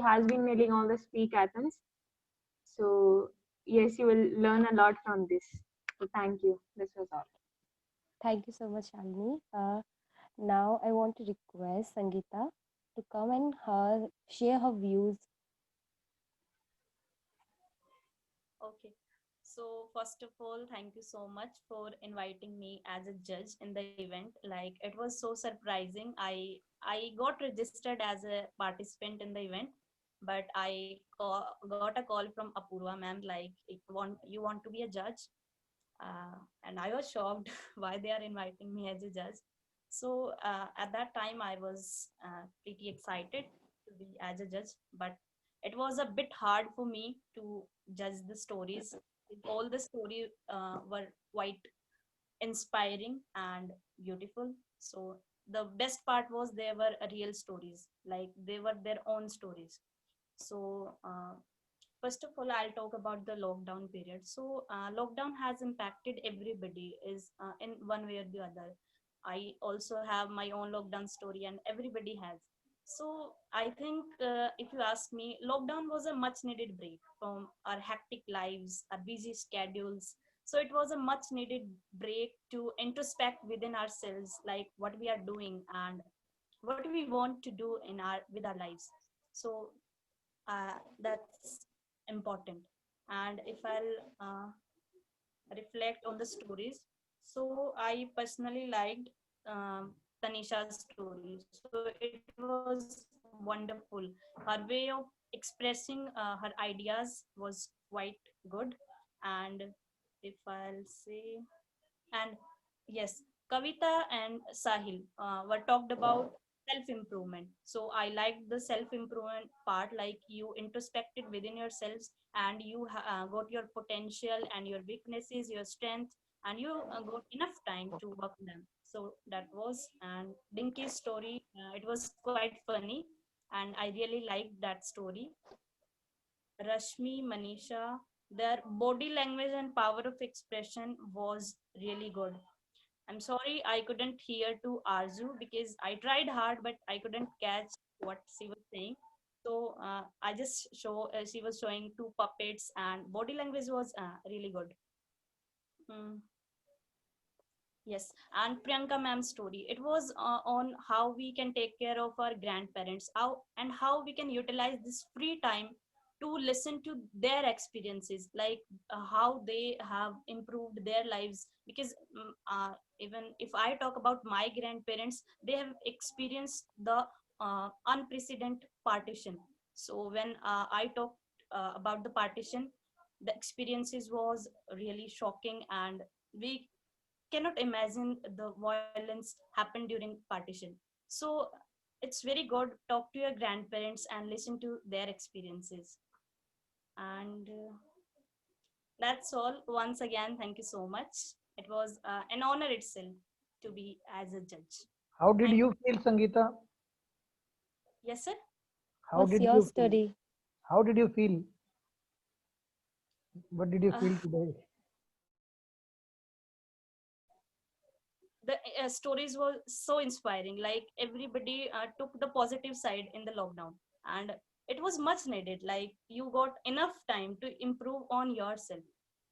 has been nailing all the Speak Athens. So yes, you will learn a lot from this. So thank you. This was all. Thank you so much, Shalini. Now I want to request Sangeeta to come and share her views. Okay. So first of all, thank you so much for inviting me as a judge in the event. Like, it was so surprising. I got registered as a participant in the event, but got a call from Apurva ma'am, like, you want to be a judge? And I was shocked why they are inviting me as a judge. So at that time, I was pretty excited to be as a judge, but it was a bit hard for me to judge the stories. All the stories were quite inspiring and beautiful. So the best part was they were real stories, like they were their own stories. So first of all, I'll talk about the lockdown period. So lockdown has impacted everybody is in one way or the other. I also have my own lockdown story, and everybody has. So I think if you ask me, lockdown was a much needed break from our hectic lives, our busy schedules. So it was a much needed break to introspect within ourselves, like what we are doing and what we want to do in our with our lives. So that's important. And if I'll reflect on the stories, so I personally liked Tanisha's story. So it was wonderful. Her way of expressing her ideas was quite good. And if I'll say, and yes, Kavita and Sahil were talked about self improvement. So I liked the self improvement part, like you introspected within yourselves, and you got your potential and your weaknesses, your strength, and you got enough time to work them. So that was, and Dinky's story, it was quite funny, and I really liked that story. Rashmi, Manisha, their body language and power of expression was really good. I'm sorry I couldn't hear to Arzu because I tried hard, but I couldn't catch what she was saying. So I just she was showing two puppets, and body language was really good. Mm. Yes, and Priyanka ma'am's story. It was on how we can take care of our grandparents, how we can utilize this free time to listen to their experiences, like how they have improved their lives. Because even if I talk about my grandparents, they have experienced the unprecedented partition. So when I talk about the partition, the experiences was really shocking, and we cannot imagine the violence happened during partition. So it's very good, talk to your grandparents and listen to their experiences. And that's all. Once again, thank you so much. It was an honor itself to be as a judge. How did Thank you feel, Sangeeta? Yes, sir. How What's did your you feel? story? How did you feel? What did you uh, feel today? the stories were so inspiring, like everybody took the positive side in the lockdown, and it was much needed. Like you got enough time to improve on yourself,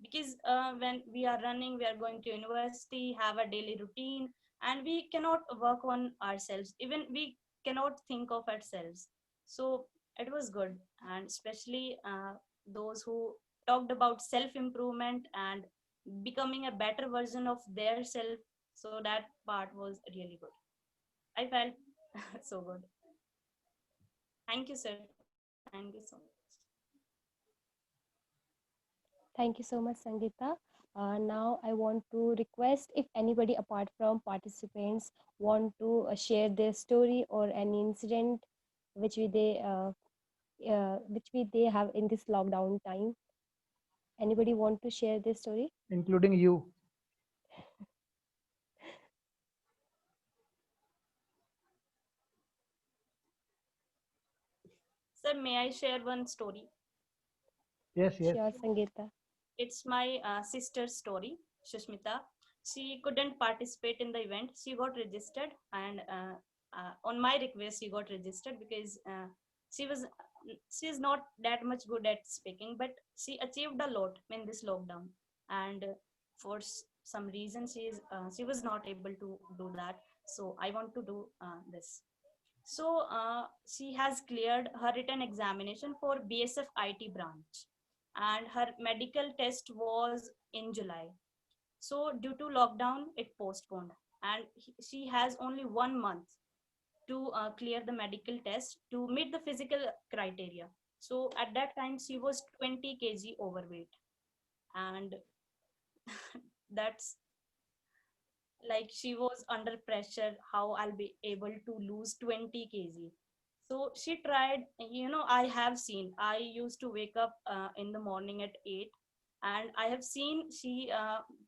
because when we are running, we are going to university, have a daily routine, and we cannot work on ourselves, even we cannot think of ourselves. So it was good, and especially those who talked about self improvement and becoming a better version of their self. So that part was really good. I felt so good. Thank you, sir. Thank you so much. Thank you so much, Sangeeta. Now I want to request if anybody apart from participants want to share their story or any incident which they have in this lockdown time. Anybody want to share their story? Including you. Sir, may I share one story? Yes, yes. Sure, Sangeeta. It's my sister's story, Shushmita. She couldn't participate in the event. She got registered, and on my request, she got registered because she was she is not that much good at speaking, but she achieved a lot in this lockdown. And for some reason, she was not able to do that. So I want to do this. So she has cleared her written examination for BSF IT branch, and her medical test was in July. So due to lockdown, it postponed, and she has only 1 month to clear the medical test to meet the physical criteria. So at that time, she was 20 kg overweight, and that's like she was under pressure, how I'll be able to lose 20 kg. So she tried, I have seen, I used to wake up in the morning at 8, and I have seen she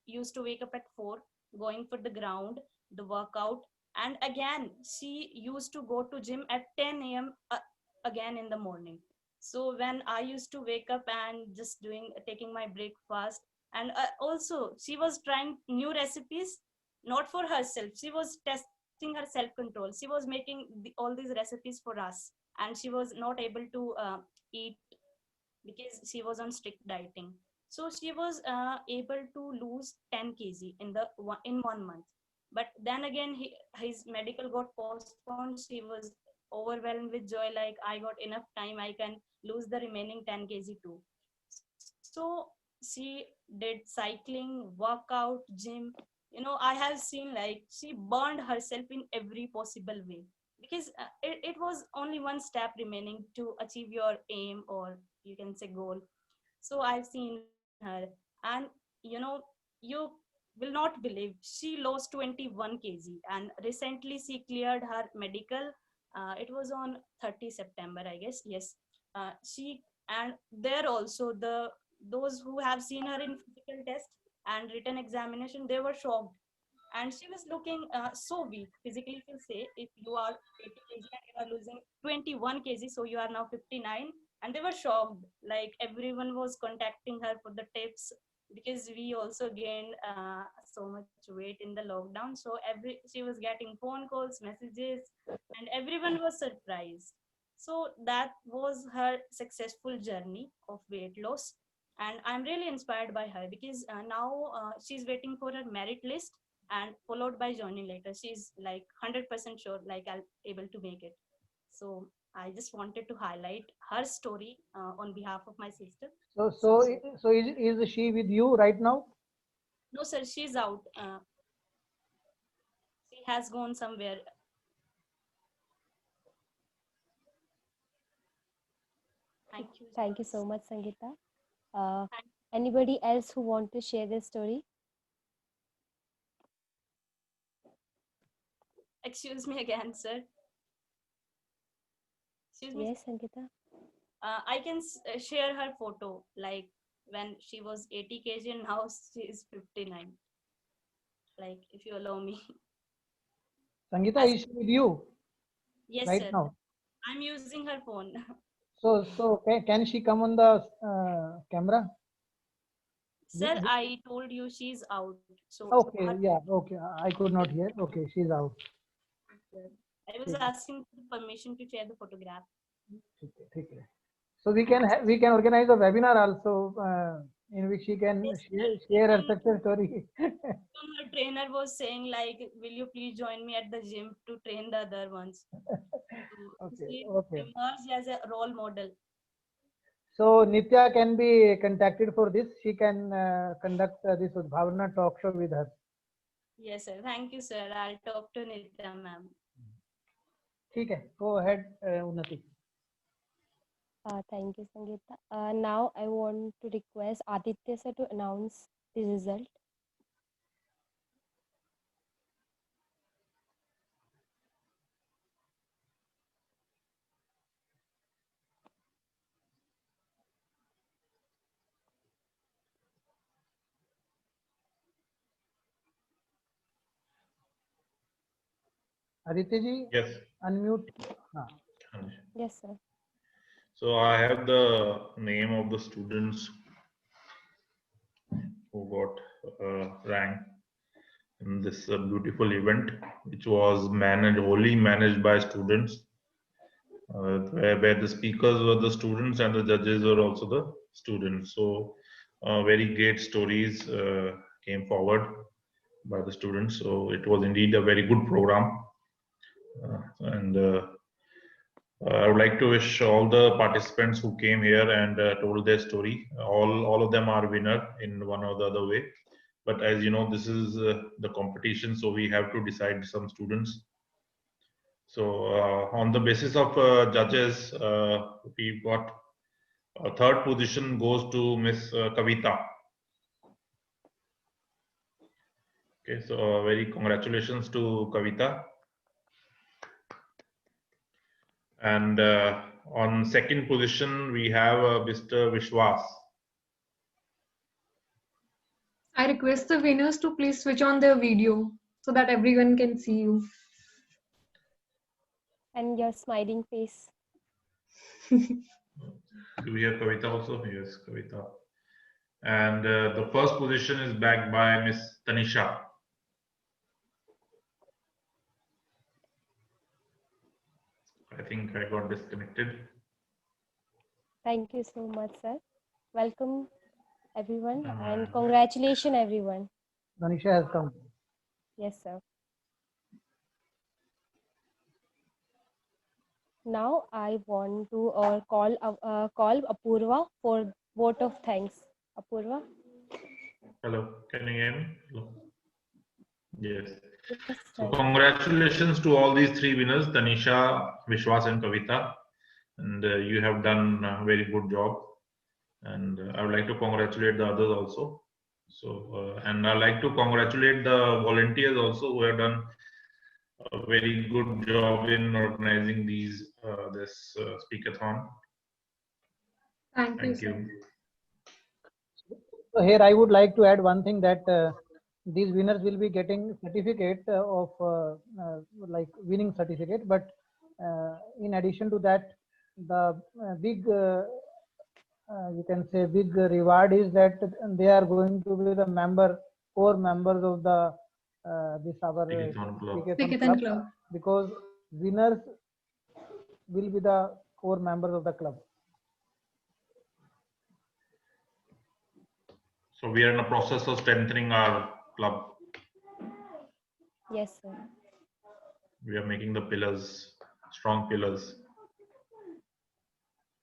used to wake up at 4, going for the ground, the workout, and again she used to go to gym at 10 a.m. Again in the morning. So when I used to wake up and just taking my breakfast, and also she was trying new recipes, not for herself, she was testing her self control. She was making all these recipes for us, and she was not able to eat because she was on strict dieting. So she was able to lose 10 kg in 1 month. But then again, his medical got postponed. She was overwhelmed with joy, like I got enough time, I can lose the remaining 10 kg too. So she did cycling, workout, gym. I have seen like she burned herself in every possible way, because it was only one step remaining to achieve your aim, or you can say goal. So I've seen her, and you will not believe she lost 21 kg, and recently she cleared her medical. It was on 30 September, I guess. Yes. She and there also, those who have seen her in physical test and written examination, they were shocked, and she was looking so weak physically. If you say, if you are 80 kg and you are losing 21 kg, so you are now 59. And they were shocked, like everyone was contacting her for the tips, because we also gained so much weight in the lockdown. So she was getting phone calls, messages, and everyone was surprised. So that was her successful journey of weight loss, and I'm really inspired by her, because now she's waiting for her merit list, and followed by joining letter. She's like 100% sure like I'll able to make it. So I just wanted to highlight her story on behalf of my sister. So is she with you right now? No, sir, she's out. She has gone somewhere. Thank you. Thank you so much, Sangeeta. Anybody else who want to share their story? Excuse me again, sir. Excuse me. Yes, Sangeeta. I can share her photo, like when she was 80 kg and now she is 59. Like, if you allow me. Sangeeta, is she with you Yes, right sir. now? I'm using her phone. So can she come on the camera? Sir, I told you she's out. So Okay, her, yeah, okay. I could not hear. Okay, she's out. I was asking for permission to share the photograph. Okay. So we can organize a webinar also in which she can share her success story. Her trainer was saying like, will you please join me at the gym to train the other ones? So she emerged as a role model. So Nitya can be contacted for this. She can conduct this Udbhavana talk show with her. Yes, sir. Thank you, sir. I'll talk to Nitya, ma'am. ठीक है. Go ahead, Unnati. Thank you, Sangeeta. Now I want to request Aditya sir to announce the result. Aditya ji, yes. Unmute. Yes, sir. So I have the name of the students who got rank in this beautiful event, which was wholly managed by students, where the speakers were the students and the judges were also the students. So very great stories came forward by the students. So it was indeed a very good program. I would like to wish all the participants who came here and told their story. All of them are winner in one or the other way. But as you know, this is the competition, so we have to decide some students. So on the basis of judges, we got a third position goes to Miss Kavita. Okay, so very congratulations to Kavita. And on second position, we have Mr. Vishwas. I request the winners to please switch on their video so that everyone can see you. And your smiling face. Do we have Kavita also? Yes, Kavita. And the first position is backed by Miss Tanisha. I think I got disconnected. Thank you so much, sir. Welcome, everyone, and congratulations, everyone. Tanisha has come. Yes, sir. Now I want to call Apurva for vote of thanks. Apurva. Hello, can you hear me? Hello. Yes. Yes, So sir. congratulations to all these three winners, Tanisha, Vishwas, and Kavita. And you have done a very good job. And I would like to congratulate the others also. So, and I'd like to congratulate the volunteers also who have done a very good job in organizing this speakathon. Thank you. So here I would like to add one thing that these winners will be getting certificate of like winning certificate, but in addition to that, the big you can say big reward is that they are going to be the core members of the this our Speakathon Club, because winners will be the core members of the club. So we are in the process of strengthening our club. Yes, sir. We are making the pillars, strong pillars.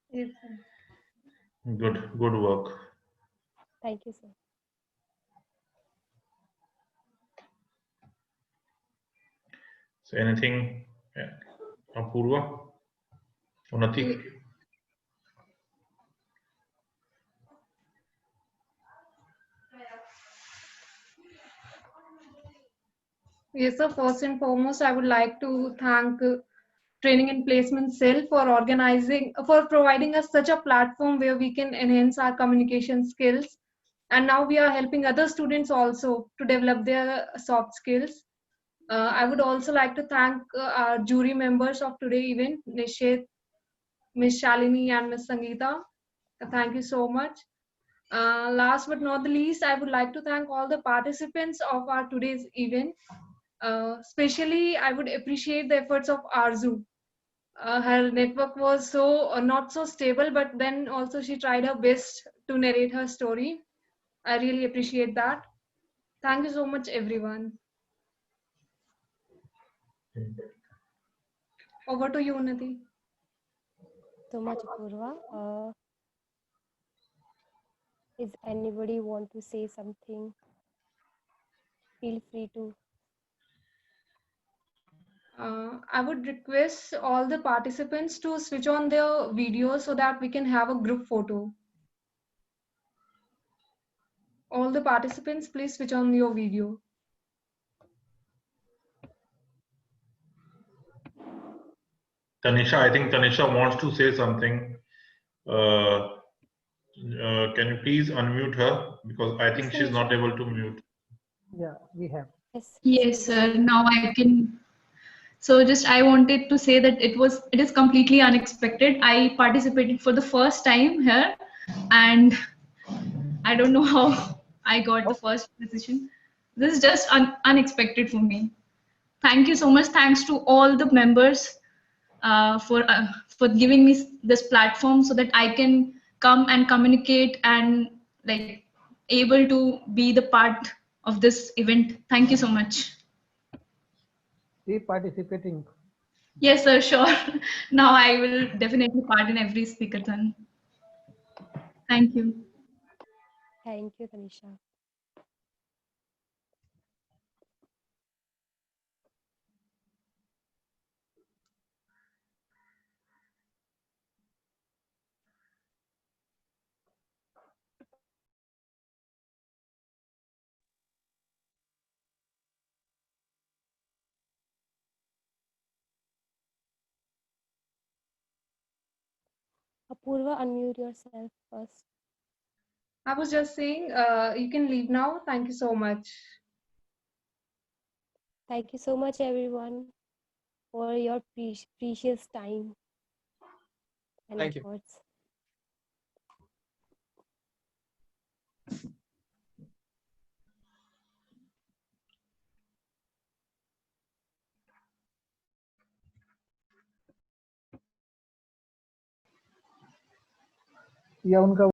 Yes, sir. Good work. Thank you, sir. So anything, Apurva, Unnati? Yes, sir. First and foremost, I would like to thank Training and Placement Cell for providing us such a platform where we can enhance our communication skills. And now we are helping other students also to develop their soft skills. I would also like to thank our jury members of today's event, Nishit, Ms. Shalini, and Ms. Sangeeta. Thank you so much. Last but not the least, I would like to thank all the participants of our today's event. Especially, I would appreciate the efforts of Arzu. Her network was so not so stable, but then also she tried her best to narrate her story. I really appreciate that. Thank you so much, everyone. Over to you, Unnati. So much, Apurva. Is anybody want to say something? Feel free to. I would request all the participants to switch on their video so that we can have a group photo. All the participants, please switch on your video. Tanisha, I think Tanisha wants to say something. Can you please unmute her? Because I think she's not able to mute. Yeah, we have. Yes, sir. Now I can. So just I wanted to say that it is completely unexpected. I participated for the first time here, and I don't know how I got the first position. This is just unexpected for me. Thank you so much. Thanks to all the members for giving me this platform so that I can come and communicate and like able to be the part of this event. Thank you so much. Keep participating. Yes, sir, sure. Now I will definitely part in every speaker-thon. Thank you. Thank you, Tanisha. Apurva, unmute yourself first. I was just saying, you can leave now. Thank you so much. Thank you so much, everyone, for your precious time and Thank you. efforts. या उनका